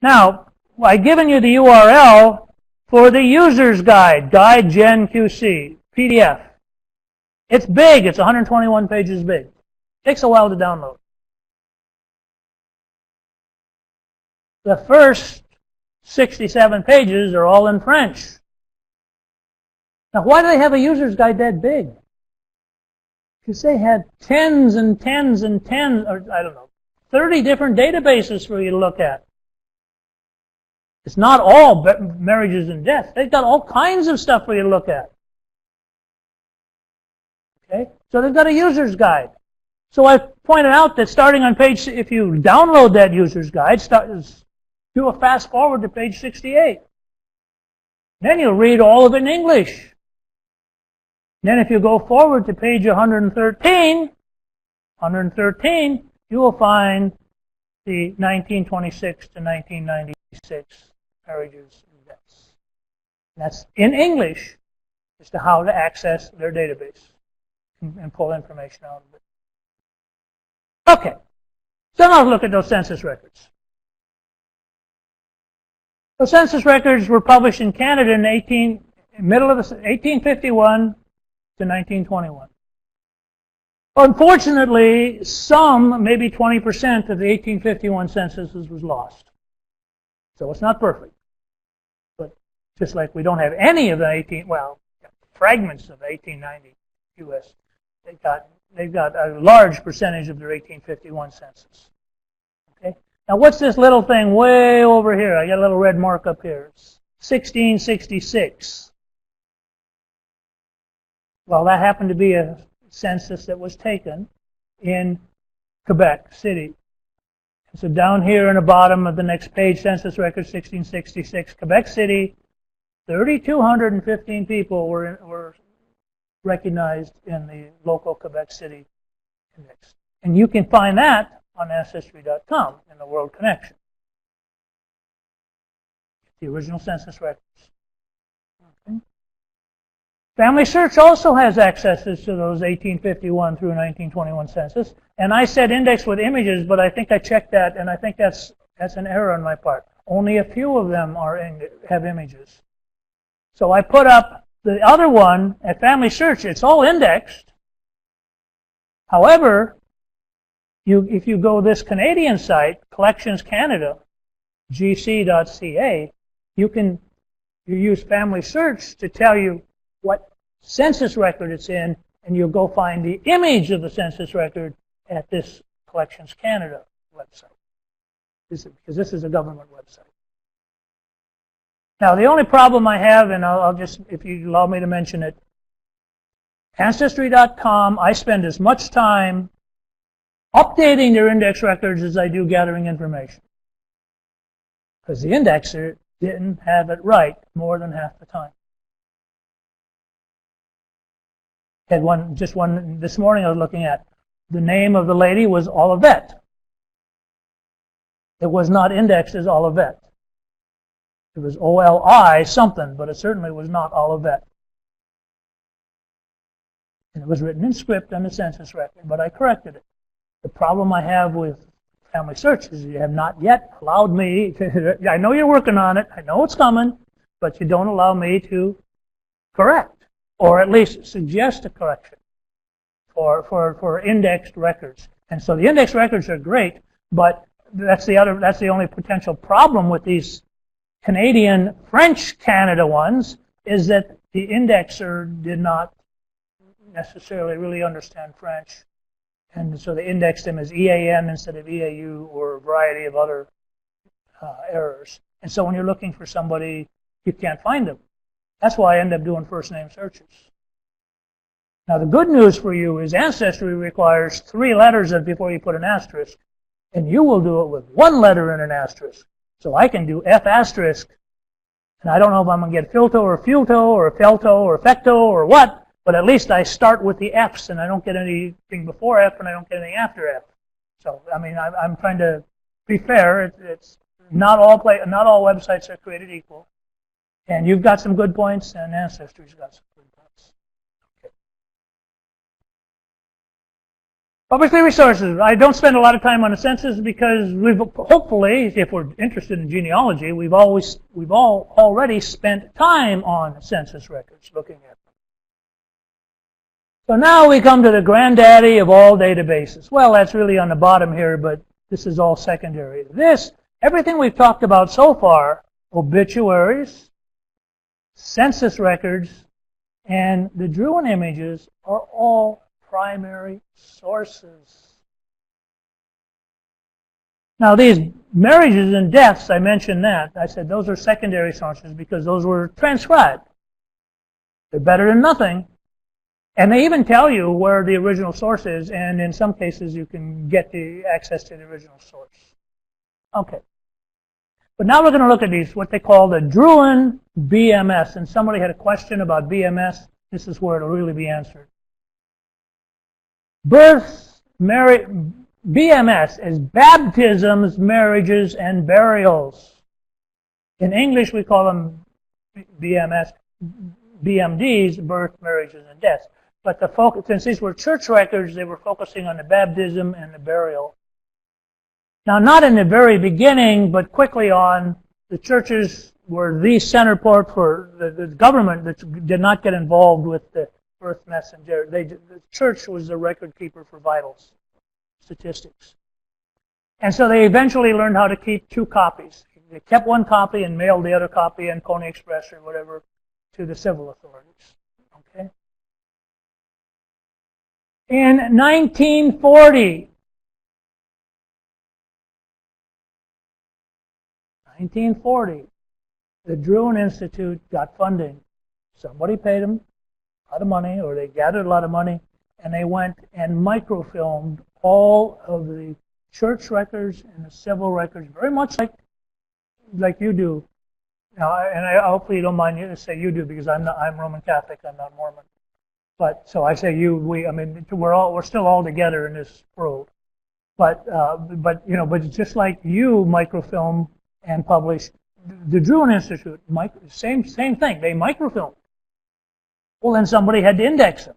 Now, I've given you the URL for the user's guide, Guide Gen QC, PDF. It's big. It's 121 pages big. Takes a while to download. The first 67 pages are all in French. Now, why do they have a user's guide that big? Because they had tens and tens and tens, or I don't know, 30 different databases for you to look at. It's not all marriages and deaths. They've got all kinds of stuff for you to look at. Okay? So they've got a user's guide. So I pointed out that starting on page, if you download that user's guide, do a fast forward to page 68. Then you'll read all of it in English. Then if you go forward to page 113, you will find the 1926 to 1996 marriages and deaths. That's in English as to how to access their database and pull information out of it. Okay, so now let's look at those census records. The census records were published in Canada in middle of 1851 to 1921. Unfortunately, some, maybe 20% of the 1851 census was lost. So it's not perfect. But just like we don't have any of the fragments of the 1890 U.S., they've got a large percentage of their 1851 census. Okay? Now what's this little thing way over here? I got a little red mark up here. It's 1666. Well, that happened to be a census that was taken in Quebec City. So down here in the bottom of the next page, census record 1666, Quebec City, 3,215 people were recognized in the local Quebec City index. And you can find that on Ancestry.com in the World Connection. The original census records. Okay. FamilySearch also has accesses to those 1851 through 1921 census. And I said index with images, but I think I checked that, and I think that's an error on my part. Only a few of them have images. So I put up the other one at FamilySearch. It's all indexed. However, if you go this Canadian site, Collections Canada, gc.ca, you use FamilySearch to tell you what census record it's in, and you'll go find the image of the census record at this Collections Canada website. Because this is a government website. Now, the only problem I have, and I'll just, if you allow me to mention it, Ancestry.com, I spend as much time updating their index records as I do gathering information. Because the indexer didn't have it right more than half the time. Had one this morning I was looking at. The name of the lady was Olivette. It was not indexed as Olivette. It was O-L-I something, but it certainly was not Olivette. And it was written in script on the census record, but I corrected it. The problem I have with FamilySearch is you have not yet allowed me to, I know you're working on it, I know it's coming, but you don't allow me to correct, or at least suggest a correction for indexed records. And so the indexed records are great, but that's the only potential problem with these Canadian French Canada ones, is that the indexer did not necessarily really understand French, and so they indexed them as EAN instead of EAU, or a variety of other errors. And so when you're looking for somebody, you can't find them. That's why I end up doing first name searches. Now the good news for you is Ancestry requires 3 letters before you put an asterisk, and you will do it with 1 letter and an asterisk. So I can do F asterisk, and I don't know if I'm going to get Filteau or Filteau or Felto or Fecto or what, but at least I start with the F's and I don't get anything before F and I don't get anything after F. So, I mean, I'm trying to be fair. It's not all websites are created equal. And you've got some good points, and Ancestry's got some good points. Okay. Publicly resources. I don't spend a lot of time on the census because we've hopefully, if we're interested in genealogy, we've all already spent time on census records looking at them. So now we come to the granddaddy of all databases. Well, that's really on the bottom here, but this is all secondary. Everything we've talked about so far, obituaries, census records, and the Druin images are all primary sources. Now these marriages and deaths, I mentioned that. I said those are secondary sources because those were transcribed. They're better than nothing. And they even tell you where the original source is, and in some cases you can get the access to the original source. Okay. But now we're going to look at these, what they call the Druin BMS. And somebody had a question about BMS. This is where it'll really be answered. BMS is baptisms, marriages, and burials. In English, we call them BMDs, birth, marriages, and deaths. But the focus, since these were church records, they were focusing on the baptism and the burial. Now, not in the very beginning, but quickly on, the churches were the center port for the government that did not get involved with the birth messenger. The church was the record keeper for vitals, statistics. And so they eventually learned how to keep 2 copies. They kept 1 copy and mailed the other copy in Pony Express or whatever to the civil authorities. Okay. In 1940, the Druin Institute got funding. Somebody paid them a lot of money, or they gathered a lot of money, and they went and microfilmed all of the church records and the civil records, very much like you do. Now, and hopefully you don't mind you to say you do because I'm Roman Catholic, I'm not Mormon. But so I say you, we. I mean, we're still all together in this world. But it's just like you microfilm and publish. The Druin Institute, same thing. They microfilm. Well, then somebody had to index them.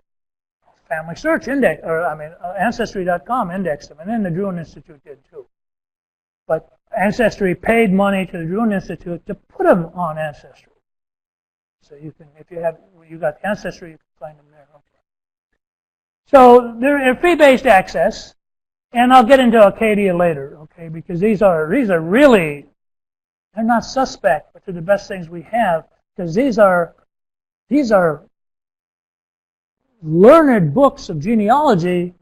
FamilySearch index, Ancestry.com indexed them, and then the Druin Institute did too. But Ancestry paid money to the Druin Institute to put them on Ancestry. So you can, if you got Ancestry, you can find them there. Okay. So they're fee-based access, and I'll get into Acadia later, okay? Because these are really, they're not suspect, but they're the best things we have, because these are learned books of genealogy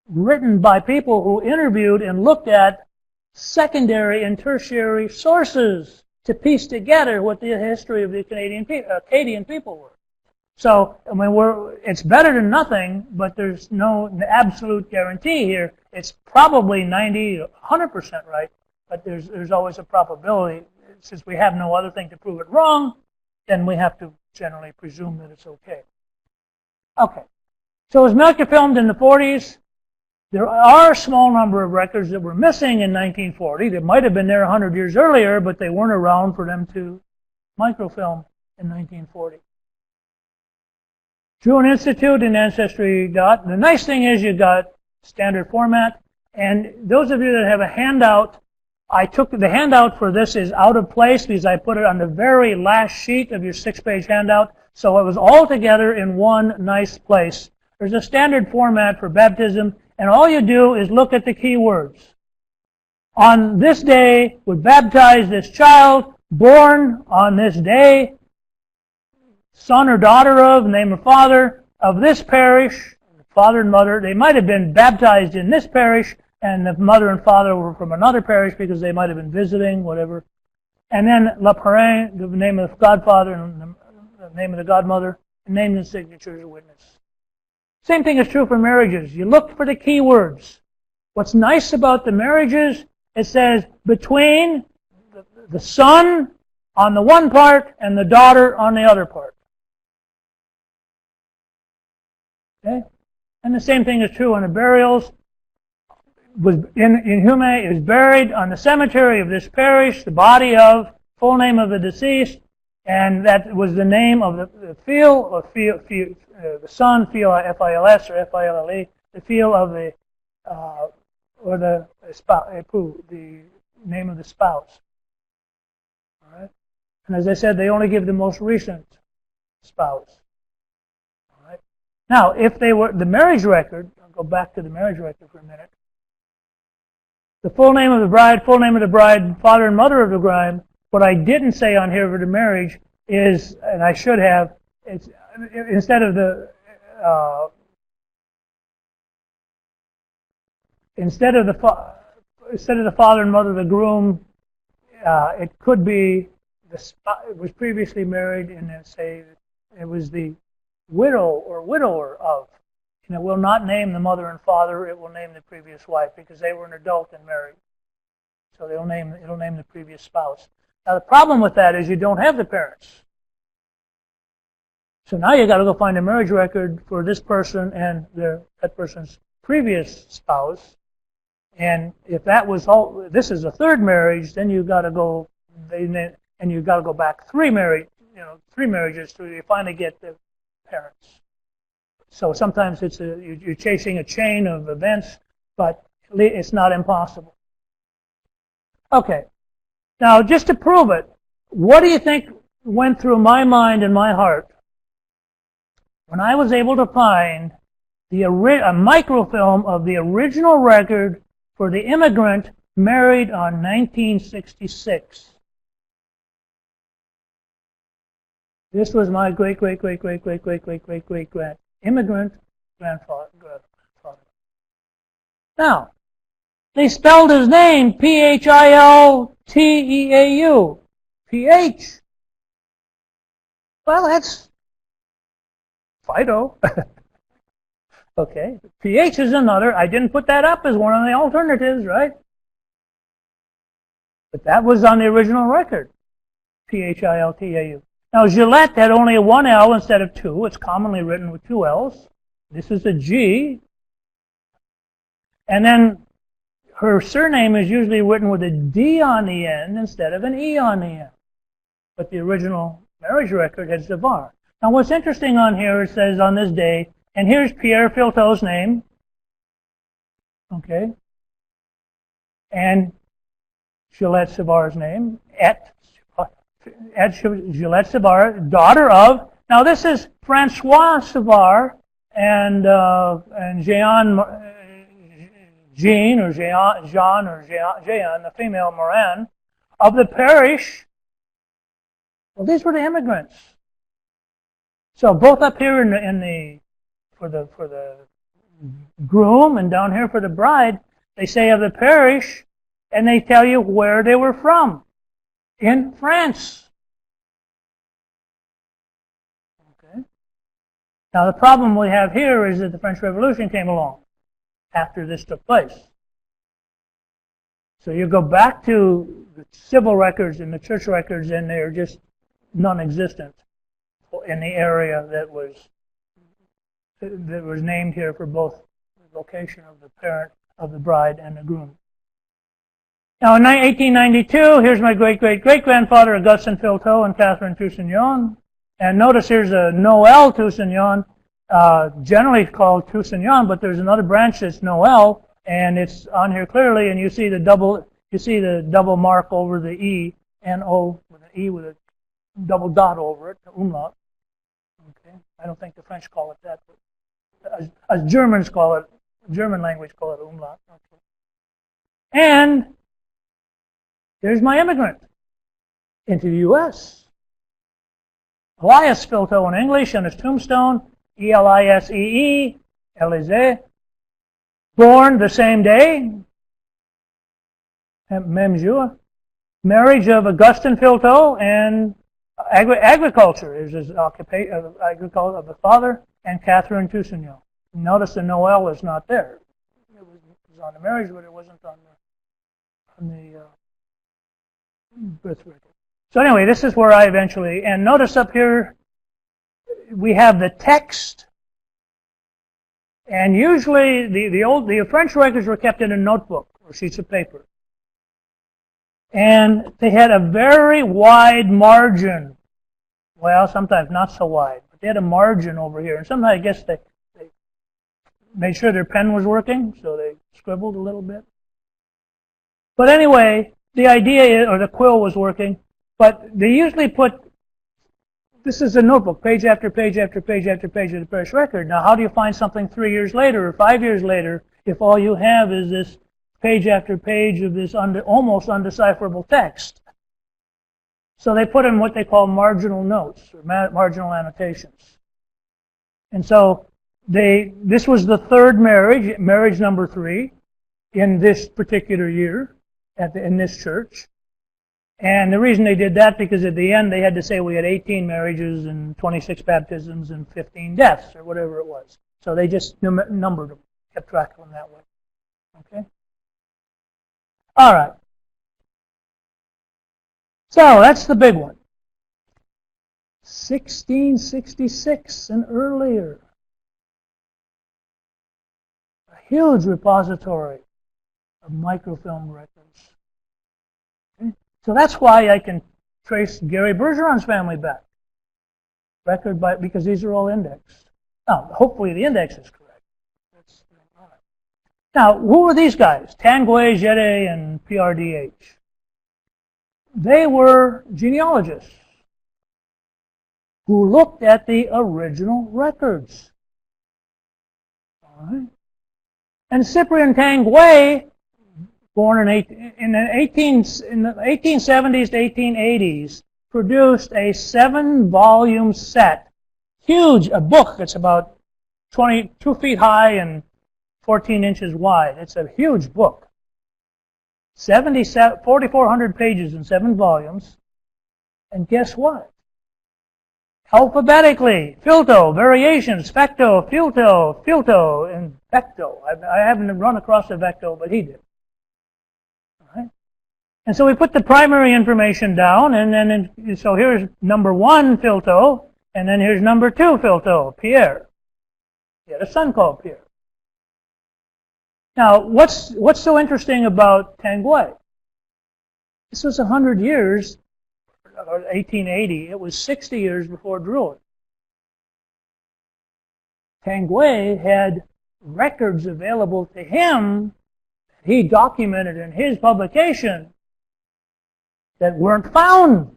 written by people who interviewed and looked at secondary and tertiary sources to piece together what the history of the Acadian people were. So, I mean, it's better than nothing, but there's no absolute guarantee here. It's probably 90, 100% right, but there's always a probability. Since we have no other thing to prove it wrong, then we have to generally presume that it's okay. Okay. So it was microfilmed in the 40s. There are a small number of records that were missing in 1940 that might have been there 100 years earlier, but they weren't around for them to microfilm in 1940. Druin Institute and Ancestry got. The nice thing is you got standard format. And those of you that have a handout, I took the handout for this is out of place because I put it on the very last sheet of your 6-page handout. So it was all together in one nice place. There's a standard format for baptism, and all you do is look at the key words. On this day, we baptize this child, born on this day, son or daughter of, name of father, of this parish, father and mother. They might have been baptized in this parish, and the mother and father were from another parish because they might have been visiting, whatever. And then Le Parrain, the name of the godfather, and the name of the godmother, and name and signature as a witness. Same thing is true for marriages. You look for the key words. What's nice about the marriages, it says between the son on the one part and the daughter on the other part. Okay? And the same thing is true on the burials. Was inhume is buried on the cemetery of this parish, the body of, full name of the deceased, and that was the name of the field, or the son, fil, F-I-L-S or F-I-L-L-E, the field of the, or the spouse, the name of the spouse. All right? And as I said, they only give the most recent spouse. All right? Now, if they were, the marriage record, I'll go back to the marriage record for a minute. The full name of the bride, father and mother of the bride. What I didn't say on here for the marriage is, and I should have, it's instead of the father and mother of the groom, it could be it was previously married, and then say it was the widow or widower of. And it will not name the mother and father, it will name the previous wife, because they were an adult and married. So it'll name the previous spouse. Now the problem with that is you don't have the parents. So now you got to go find a marriage record for this person and that person's previous spouse. And if that was all, this is a third marriage, then you got to go, and you got to go back three marriages till you finally get the parents. So sometimes you're chasing a chain of events, but it's not impossible. Okay. Now, just to prove it, what do you think went through my mind and my heart when I was able to find a microfilm of the original record for the immigrant married on 1966? This was my great-great-great-great-great-great-great-great-great immigrant grandfather. Now, they spelled his name Philteau. P-H. Well, that's Fido. Okay. PH is another. I didn't put that up as one of the alternatives, right? But that was on the original record. Philteau. Now, Gillette had only one L instead of two. It's commonly written with two L's. This is a G. And then her surname is usually written with a D on the end instead of an E on the end. But the original marriage record has Savard. Now, what's interesting on here, it says on this day, and here's Pierre Filteau's name. Okay. And Gillette Savard's name, Gillette Savard, daughter of. Now this is Francois Savard and Jean, the female Moran, of the parish. Well, these were the immigrants. So both up here for the groom and down here for the bride, they say of the parish, and they tell you where they were from. In France. Okay. Now the problem we have here is that the French Revolution came along after this took place. So you go back to the civil records and the church records, and they're just non-existent in the area that was named here for both the location of the parent of the bride and the groom. Now, in 1892, here's my great-great-great-grandfather, Augustin Filteau and Catherine Toussignon. And notice here's a Noel Toussignon, generally called Toussignon, but there's another branch that's Noel, and it's on here clearly, and you see the double mark over the E, N-O, with an E with a double dot over it, the umlaut. Okay. I don't think the French call it that, but as Germans call it, German language call it umlaut. Okay. And there's my immigrant into the U.S. Elias Filteau in English on his tombstone, E-L-I-S-E-E, Elise, born the same day, même jour, marriage of Augustin Filteau and Agriculture is his occupation, agriculture of the father, and Catherine Toussaint. Notice the Noel is not there. It was on the marriage, but it wasn't on the birth record. So anyway, this is where I eventually, and notice up here, we have the text, and usually the French records were kept in a notebook or sheets of paper. And they had a very wide margin. Well, sometimes not so wide, but they had a margin over here. And sometimes I guess they made sure their pen was working, so they scribbled a little bit. But anyway, the idea is, or the quill was working, but they usually put, this is a notebook, page after page after page after page of the parish record. Now, how do you find something 3 years later or 5 years later if all you have is this page after page of this almost undecipherable text? So they put in what they call marginal notes or marginal annotations. And so this was the third marriage number 3 in this particular year in this church. And the reason they did that, because at the end they had to say we had 18 marriages and 26 baptisms and 15 deaths or whatever it was. So they just numbered them, kept track of them that way. Okay? All right. So that's the big one. 1666 and earlier. A huge repository of microfilm records. Okay? So that's why I can trace Gary Bergeron's family back. Because these are all indexed. Now, hopefully the index is correct. All right. Now, who were these guys? Tanguay, Gede, and PRDH. They were genealogists who looked at the original records. All right. And Cyprien Tanguay, born in the 1870s to 1880s, produced a 7-volume set, huge, a book that's about 2 feet high and 14 inches wide. It's a huge book. 4,400 pages in 7 volumes. And guess what? Alphabetically, Filteau, variations, Fecto, Filteau, and Vecto. I haven't run across a Vecto, but he did. All right. And so we put the primary information down, and then so here's number 1, Filteau, and then here's number 2, Filteau, Pierre. He had a son called Pierre. Now, what's so interesting about Tanguay? This was 100 years, or 1880. It was 60 years before Druid. Tanguay had records available to him that he documented in his publication that weren't found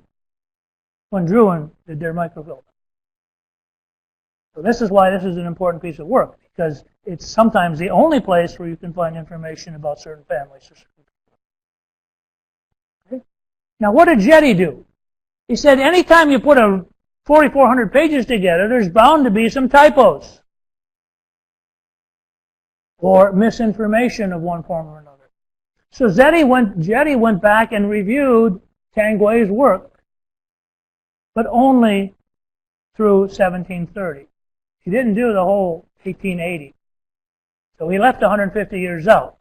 when Druid did their microfilm. So this is why this is an important piece of work, because it's sometimes the only place where you can find information about certain families or certain people. Okay? Now, what did Gede do? He said, anytime you put 4,400 pages together, there's bound to be some typos or misinformation of one form or another. So Gede went back and reviewed Tanguay's work, but only through 1730. He didn't do the whole 1880. So he left 150 years out.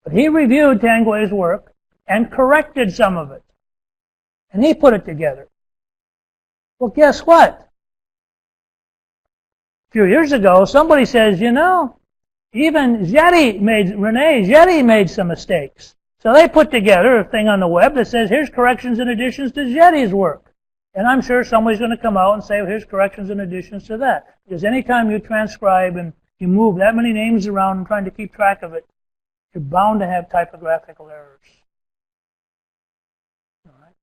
But he reviewed Tanguay's work and corrected some of it. And he put it together. Well, guess what? A few years ago, somebody says, you know, even René Gede made some mistakes. So they put together a thing on the web that says, here's corrections and additions to Gede's work. And I'm sure somebody's going to come out and say, well, here's corrections and additions to that. Because anytime you transcribe and you move that many names around and trying to keep track of it, you're bound to have typographical errors. All right.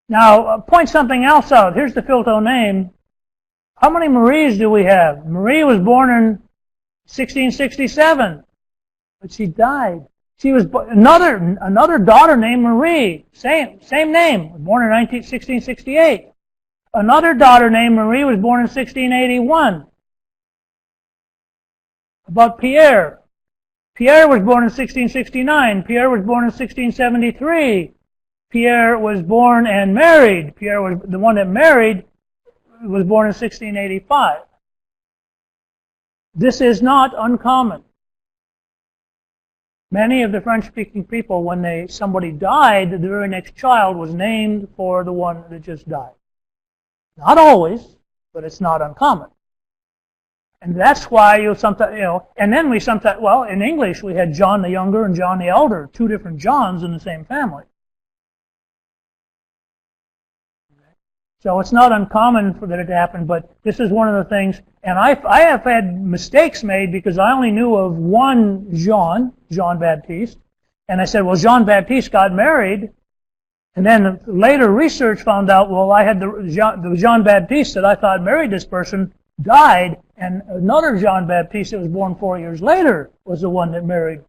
Now, point something else out. Here's the Filteau name. How many Maries do we have? Marie was born in 1667, but she died. She was another daughter named Marie, same name, born in 1668. Another daughter named Marie was born in 1681. About Pierre. Pierre was born in 1669. Pierre was born in 1673. Pierre was born and married. Pierre was the one that married, was born in 1685. This is not uncommon. Many of the French-speaking people, when somebody died, the very next child was named for the one that just died. Not always, but it's not uncommon. And that's why you sometimes, and then we sometimes, well, in English we had John the Younger and John the Elder, two different Johns in the same family. So it's not uncommon for that to happen, but this is one of the things, and I have had mistakes made because I only knew of one Jean Baptiste, and I said, well, Jean Baptiste got married, and then later research found out, well, I had the Jean Baptiste that I thought married this person died, and another Jean Baptiste that was born 4 years later was the one that married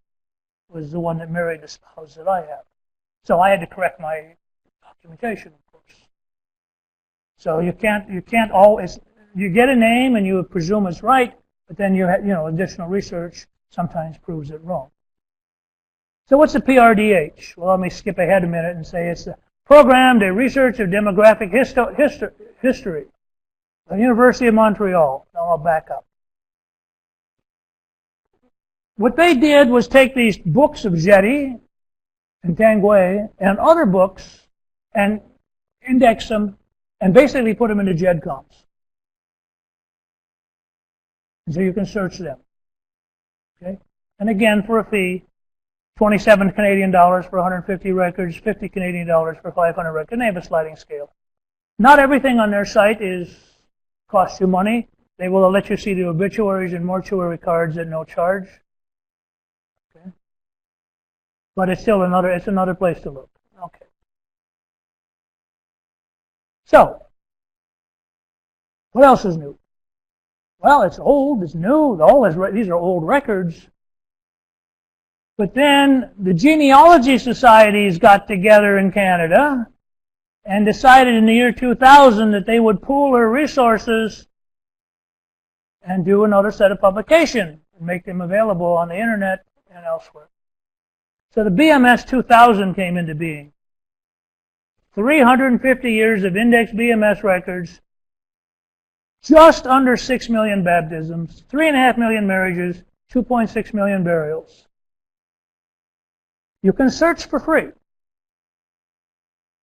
the spouse that I have. So I had to correct my documentation. So you can't always, you get a name and you presume it's right, but then additional research sometimes proves it wrong. So what's the PRDH? Well, let me skip ahead a minute and say it's the Programme de Research of Demographic History, the University of Montreal. Now I'll back up. What they did was take these books of Getty and Tanguay and other books and index them and basically put them into GEDCOMs. And so you can search them. Okay? And again, for a fee, 27 Canadian dollars for 150 records, 50 Canadian dollars for 500 records. And they have a sliding scale. Not everything on their site costs you money. They will let you see the obituaries and mortuary cards at no charge. Okay? But it's still another place to look. Okay. So, what else is new? Well, it's old, it's new, these are old records. But then the genealogy societies got together in Canada and decided in the year 2000 that they would pool their resources and do another set of publication and make them available on the internet and elsewhere. So the BMS 2000 came into being. 350 years of indexed BMS records, just under 6 million baptisms, 3.5 million marriages, 2.6 million burials. You can search for free.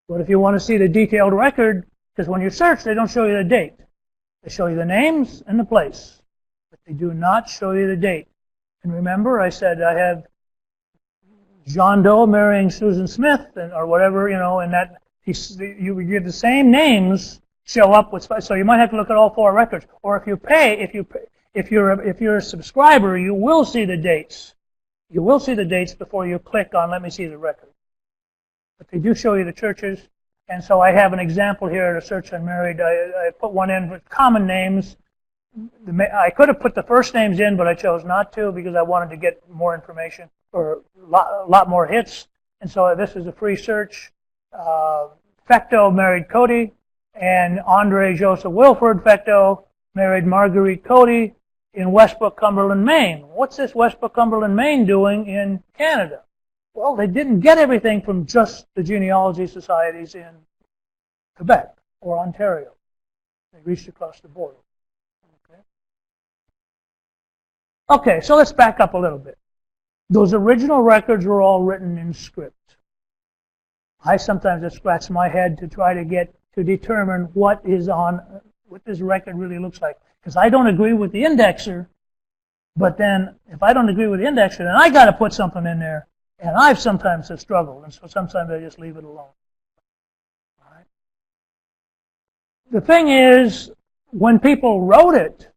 But if you want to see the detailed record, because when you search, they don't show you the date. They show you the names and the place, but they do not show you the date. And remember, I said I have John Doe marrying Susan Smith, or whatever, and that you get the same names show up with. So you might have to look at all 4 records. Or if you pay, if you're a subscriber, you will see the dates. You will see the dates before you click on "Let me see the record." But they do show you the churches. And so I have an example here to search unmarried. I put one in with common names. I could have put the first names in, but I chose not to because I wanted to get more information or a lot more hits. And so this is a free search. Fecteau married Cody, and Andre Joseph Wilford Fecteau married Marguerite Cody in Westbrook, Cumberland, Maine. What's this Westbrook, Cumberland, Maine doing in Canada? Well, they didn't get everything from just the genealogy societies in Quebec or Ontario. They reached across the border. Okay, so let's back up a little bit. Those original records were all written in script. I sometimes just scratch my head to try to determine what this record really looks like. Because I don't agree with the indexer, but then if I don't agree with the indexer, then I got to put something in there. And I've sometimes struggled, and so sometimes I just leave it alone. All right. The thing is, when people wrote it,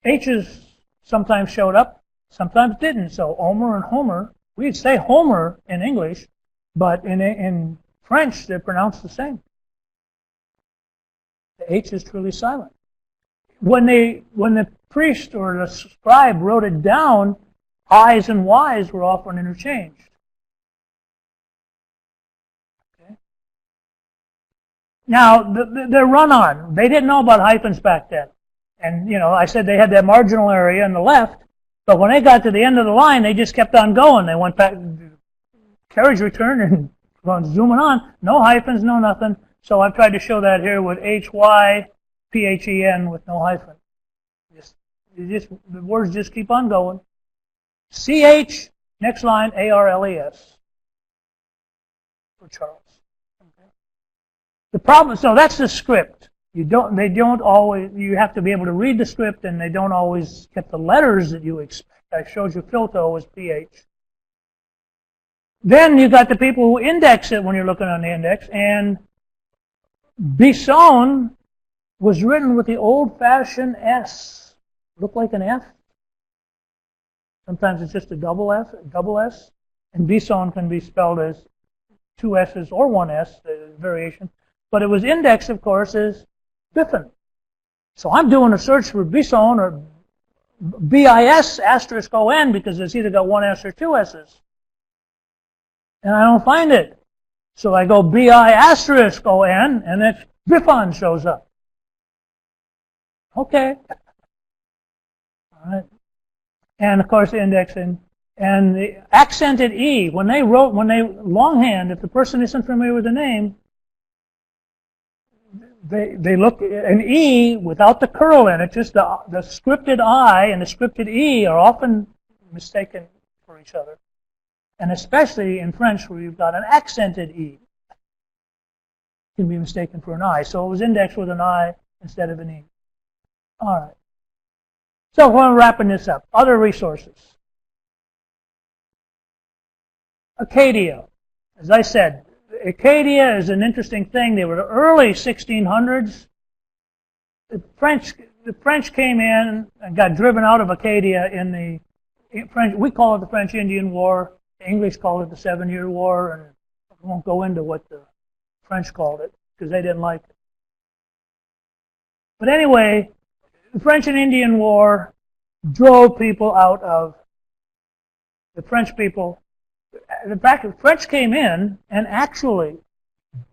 H's sometimes showed up, sometimes didn't. So Omer and Homer, we'd say Homer in English, but in French they're pronounced the same. The H is truly silent. When the priest or the scribe wrote it down, I's and Y's were often interchanged. Okay. Now, the run-on, they didn't know about hyphens back then. And, I said they had that marginal area on the left, but when they got to the end of the line, they just kept on going. They went back, carriage return, and Well, zooming on, no hyphens, no nothing. So I've tried to show that here with HYPHEN with no hyphen. The words just keep on going. CH, next line, ARLES for Charles. Okay. The problem, so that's the script. They don't always, you have to be able to read the script, and they don't always get the letters that you expect. I showed you Filteau was PH. Then you got the people who index it when you're looking on the index, and Bisson was written with the old-fashioned S. Look like an F. Sometimes it's just a double S, and Bisson can be spelled as two S's or one S, the variation. But it was indexed, of course, as Biffin. So I'm doing a search for Bisson or BIS asterisk ON because it's either got one S or two S's. And I don't find it. So I go BI asterisk ON, and then Biffon shows up. Okay. All right. And of course the indexing. And the accented E, when they longhand, if the person isn't familiar with the name, they look, an E without the curl in it, just the scripted I and the scripted E are often mistaken for each other. And especially in French where you've got an accented E. It can be mistaken for an I. So it was indexed with an I instead of an E. All right. So we're wrapping this up. Other resources. Acadia. As I said, Acadia is an interesting thing. They were the early 1600s. The French came in and got driven out of Acadia in the French. We call it the French Indian War. The English called it the 7-Year War, and I won't go into what the French called it because they didn't like it. But anyway, the French and Indian War drove people out of the French people. In fact, the French came in and actually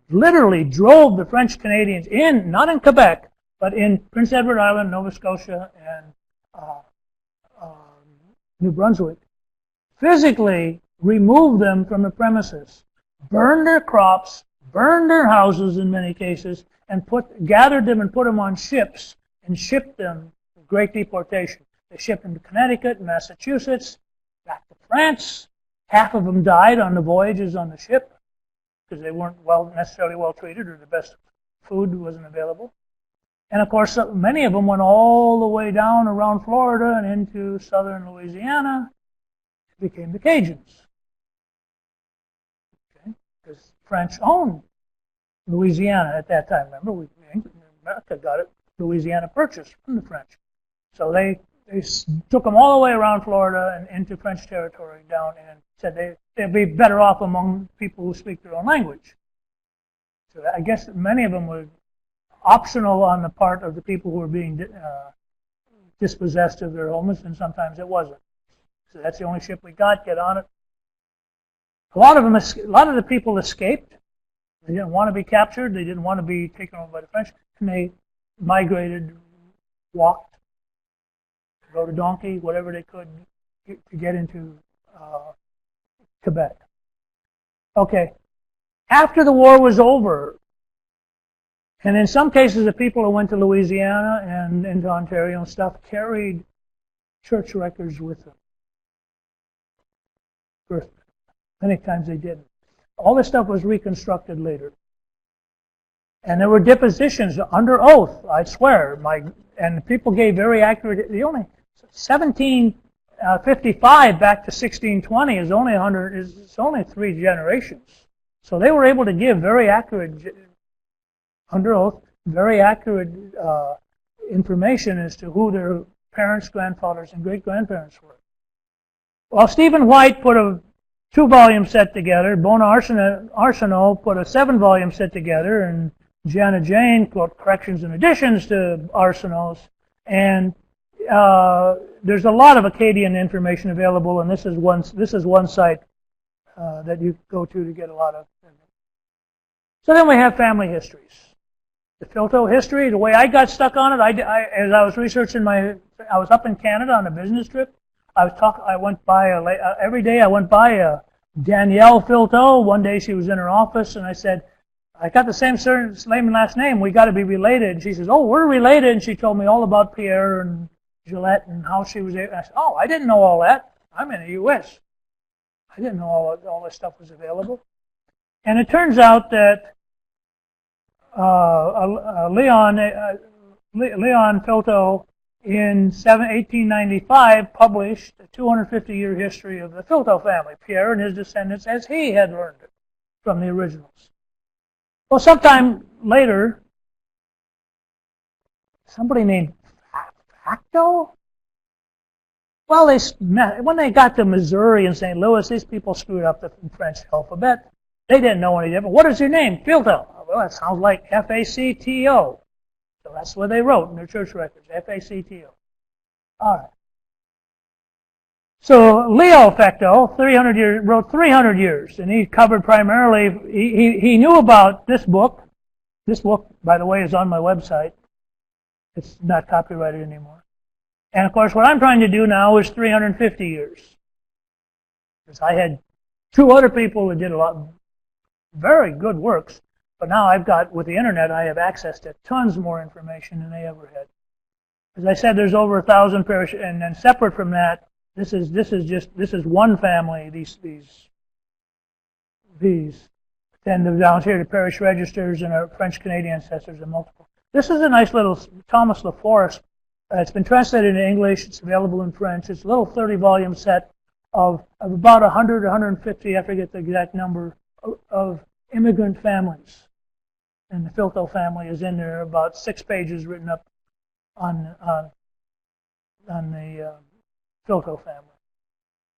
literally drove the French Canadians in, not in Quebec, but in Prince Edward Island, Nova Scotia, and New Brunswick. Physically removed them from the premises, burned their crops, burned their houses in many cases, and gathered them and put them on ships and shipped them to Great Deportation. They shipped them to Connecticut, Massachusetts, back to France. Half of them died on the voyages on the ship because they weren't necessarily well treated or the best food wasn't available. And of course, many of them went all the way down around Florida and into southern Louisiana. Became the Cajuns. Okay? Because French owned Louisiana at that time. Remember, America got it, Louisiana purchased from the French. So they took them all the way around Florida and into French territory down and said they'd be better off among people who speak their own language. So I guess many of them were optional on the part of the people who were being dispossessed of their homes, and sometimes it wasn't. So that's the only ship we got. Get on it. A lot of the people escaped. They didn't want to be captured. They didn't want to be taken over by the French, and they migrated, walked, rode a donkey, whatever they could to get into Quebec. Okay. After the war was over, and in some cases the people who went to Louisiana and into Ontario and stuff carried church records with them. First, many times they didn't. All this stuff was reconstructed later. And there were depositions under oath, I swear. And people gave very accurate, 1755 back to 1620 is only 3 generations. So they were able to give very accurate, under oath, very accurate information as to who their parents, grandfathers, and great-grandparents were. Well, Stephen White put a 2-volume set together. Bona Arsenault put a 7-volume set together, and Jana Jane put corrections and additions to Arsenault's. And there's a lot of Akkadian information available, and this is one site that you go to get a lot of. So then we have family histories. The Filteau history, the way I got stuck on it, as I was researching I was up in Canada on a business trip. I went by every day. I went by Danielle Filteau, one day she was in her office, and I said, I got the same surname and last name. We got to be related. And she says, oh, we're related. And she told me all about Pierre and Gillette and how she was. I said, oh, I didn't know all that. I'm in the U.S. I didn't know all this stuff was available. And it turns out that Leon Filteau in 1895 published a 250-year history of the Filteau family, Pierre and his descendants, as he had learned it from the originals. Well, sometime later, somebody named Facto? Well, when they got to Missouri and St. Louis, these people screwed up the French alphabet. They didn't know any different. What is your name? Filteau. Well, that sounds like F-A-C-T-O. So that's what they wrote in their church records, F-A-C-T-O. All right. So Leo Facto, wrote 300 years, and he covered primarily, he knew about this book. This book, by the way, is on my website. It's not copyrighted anymore. And of course, what I'm trying to do now is 350 years. Because I had two other people that did a lot of very good works, but now I've got, with the internet, I have access to tons more information than they ever had. As I said, there's over 1,000 parishes, and then separate from that, this is one family. These then down here the parish registers and our French Canadian ancestors are multiple. This is a nice little Thomas LaForest. It's been translated into English. It's available in French. It's a little 30-volume set of about 100, 150, I forget the exact number, of immigrant families. And the Filteau family is in there. About 6 pages written up on the Filteau family,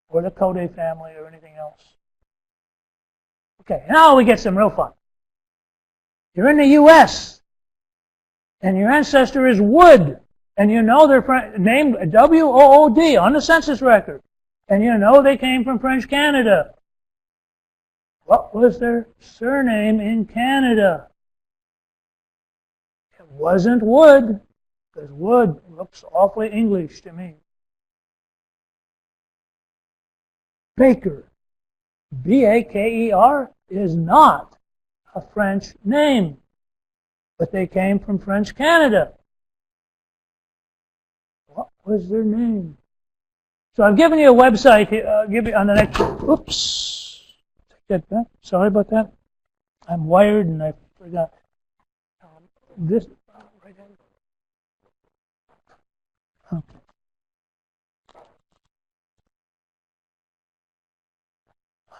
or the Code family, or anything else. Okay, now we get some real fun. You're in the U.S., and your ancestor is Wood, and you know they're named W-O-O-D on the census record, and you know they came from French Canada. What was their surname in Canada? It wasn't Wood, because Wood looks awfully English to me. Baker, B-A-K-E-R, is not a French name, but they came from French Canada. What was their name? So I've given you a website here. Give you on the next. Oops, take that back. Sorry about that. I'm wired and I forgot this. Right here. Okay.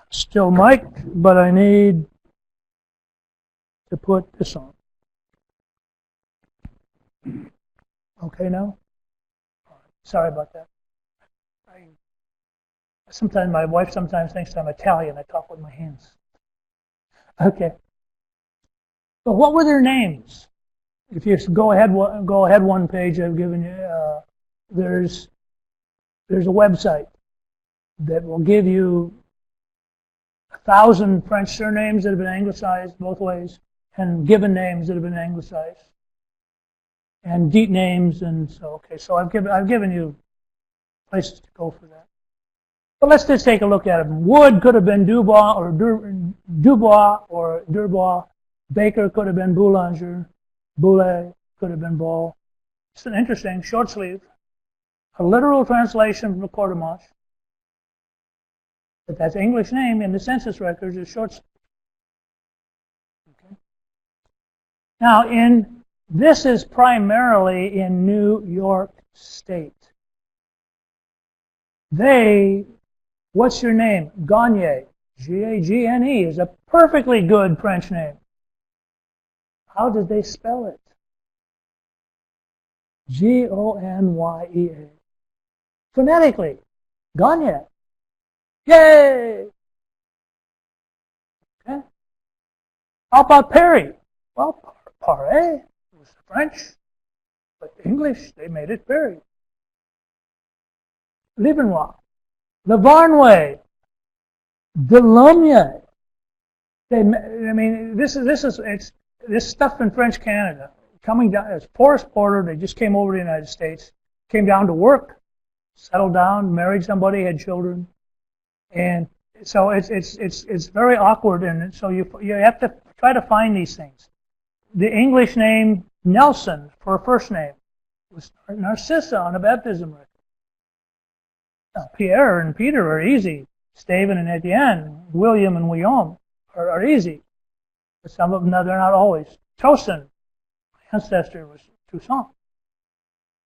Still mic'd, but I need to put this on. Okay now? Sorry about that. Sometimes my wife thinks I'm Italian. I talk with my hands. Okay. So what were their names? If you go ahead one page, I've given you. There's a website that will give you 1,000 French surnames that have been anglicized both ways, and given names that have been anglicized, and deep names, and so okay. So I've given you places to go for that. But let's just take a look at them. Wood could have been Dubois or Durbois. Baker could have been Boulanger. Boulet could have been Ball. It's an interesting short sleeve. A literal translation from the Courtemanche. But that's English name in the census records is short sleeve. Okay. Now, this is primarily in New York State. What's your name? Gagne, G-A-G-N-E, is a perfectly good French name. How did they spell it? G-O-N-Y-E-A. Phonetically, Gagne. Yay! Okay. How about Perry? Well, Paré was French, but English, they made it Perry. Livenois, Lavarnway, Delomier. This stuff in French Canada coming down as Forrest Porter. They just came over to the United States, came down to work, settled down, married somebody, had children, and So it's very awkward, and so you have to try to find these things. The English name Nelson for a first name was Narcissa on a baptism record. Now, Pierre and Peter are easy. Stephen and Etienne, William and Guillaume are easy. But some of them, they're not always. Tosin, my ancestor, was Toussaint.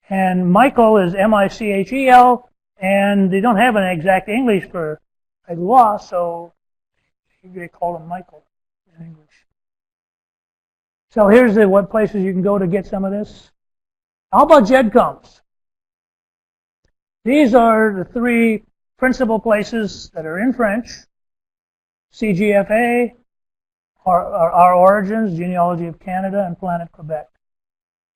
And Michael is Michel, and they don't have an exact English for Edouard, so they call him Michael in English. So here's the what places you can go to get some of this. How about GEDCOMS? These are the three principal places that are in French. CGFA, Our Origins, Genealogy of Canada, and Planet Quebec.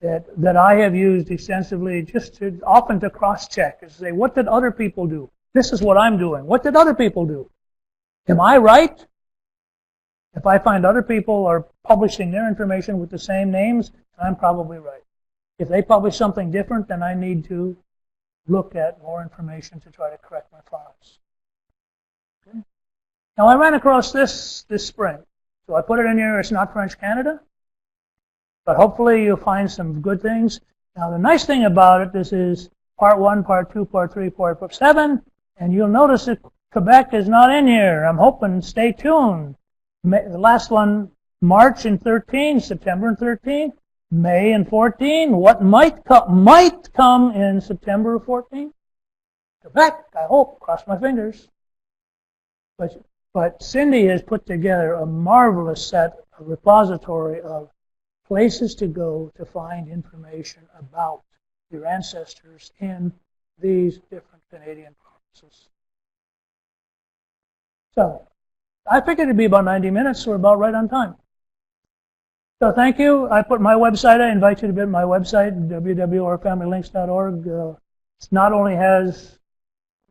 That I have used extensively just often to cross-check and say, what did other people do? This is what I'm doing. What did other people do? Am I right? If I find other people are publishing their information with the same names, I'm probably right. If they publish something different, then I need to look at more information to try to correct my files. Okay. Now I ran across this spring. So I put it in here. It's not French Canada. But hopefully you'll find some good things. Now the nice thing about it, this is part 1, part 2, part 3, part 7. And you'll notice that Quebec is not in here. I'm hoping, stay tuned. The last one, March and 13, September and 13, May and 14. What might come in September of 14? Quebec, I hope. Cross my fingers. But Cindy has put together a marvelous repository of places to go to find information about your ancestors in these different Canadian provinces. So, I figured it'd be about 90 minutes, so we're about right on time. So thank you. I put my website. I invite you to visit my website, www.ourfamilylinks.org. It not only has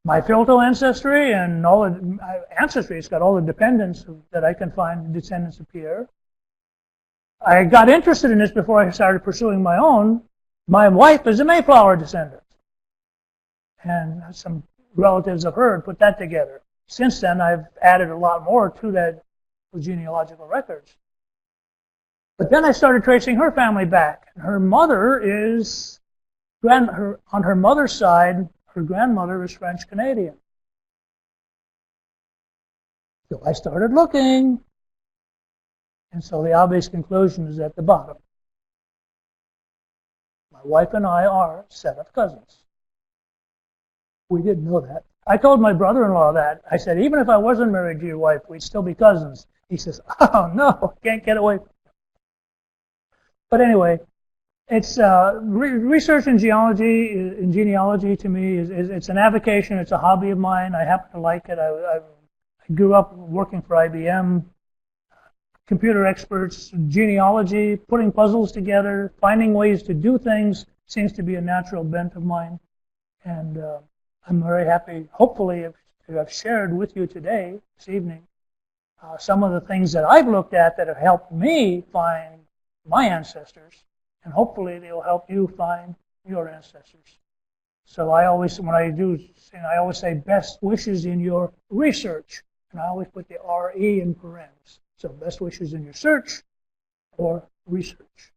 my Filteau ancestry and all the ancestry, it's got all the dependents that I can find, descendants of Pierre. I got interested in this before I started pursuing my own. My wife is a Mayflower descendant. And some relatives of her had put that together. Since then, I've added a lot more to that genealogical records. But then I started tracing her family back. And her mother is, on her mother's side, her grandmother is French Canadian. So I started looking. And so the obvious conclusion is at the bottom. My wife and I are 7th cousins. We didn't know that. I told my brother-in-law that. I said, even if I wasn't married to your wife, we'd still be cousins. He says, oh, no, can't get away. But anyway, it's research in genealogy to me it's an avocation. It's a hobby of mine. I happen to like it. I grew up working for IBM, computer experts, genealogy, putting puzzles together, finding ways to do things seems to be a natural bent of mine. And I'm very happy, hopefully, to have shared with you today, this evening, some of the things that I've looked at that have helped me find my ancestors, and hopefully they'll help you find your ancestors. So I always, when I do, I always say best wishes in your research, and I always put the RE in parentheses. So best wishes in your search or research.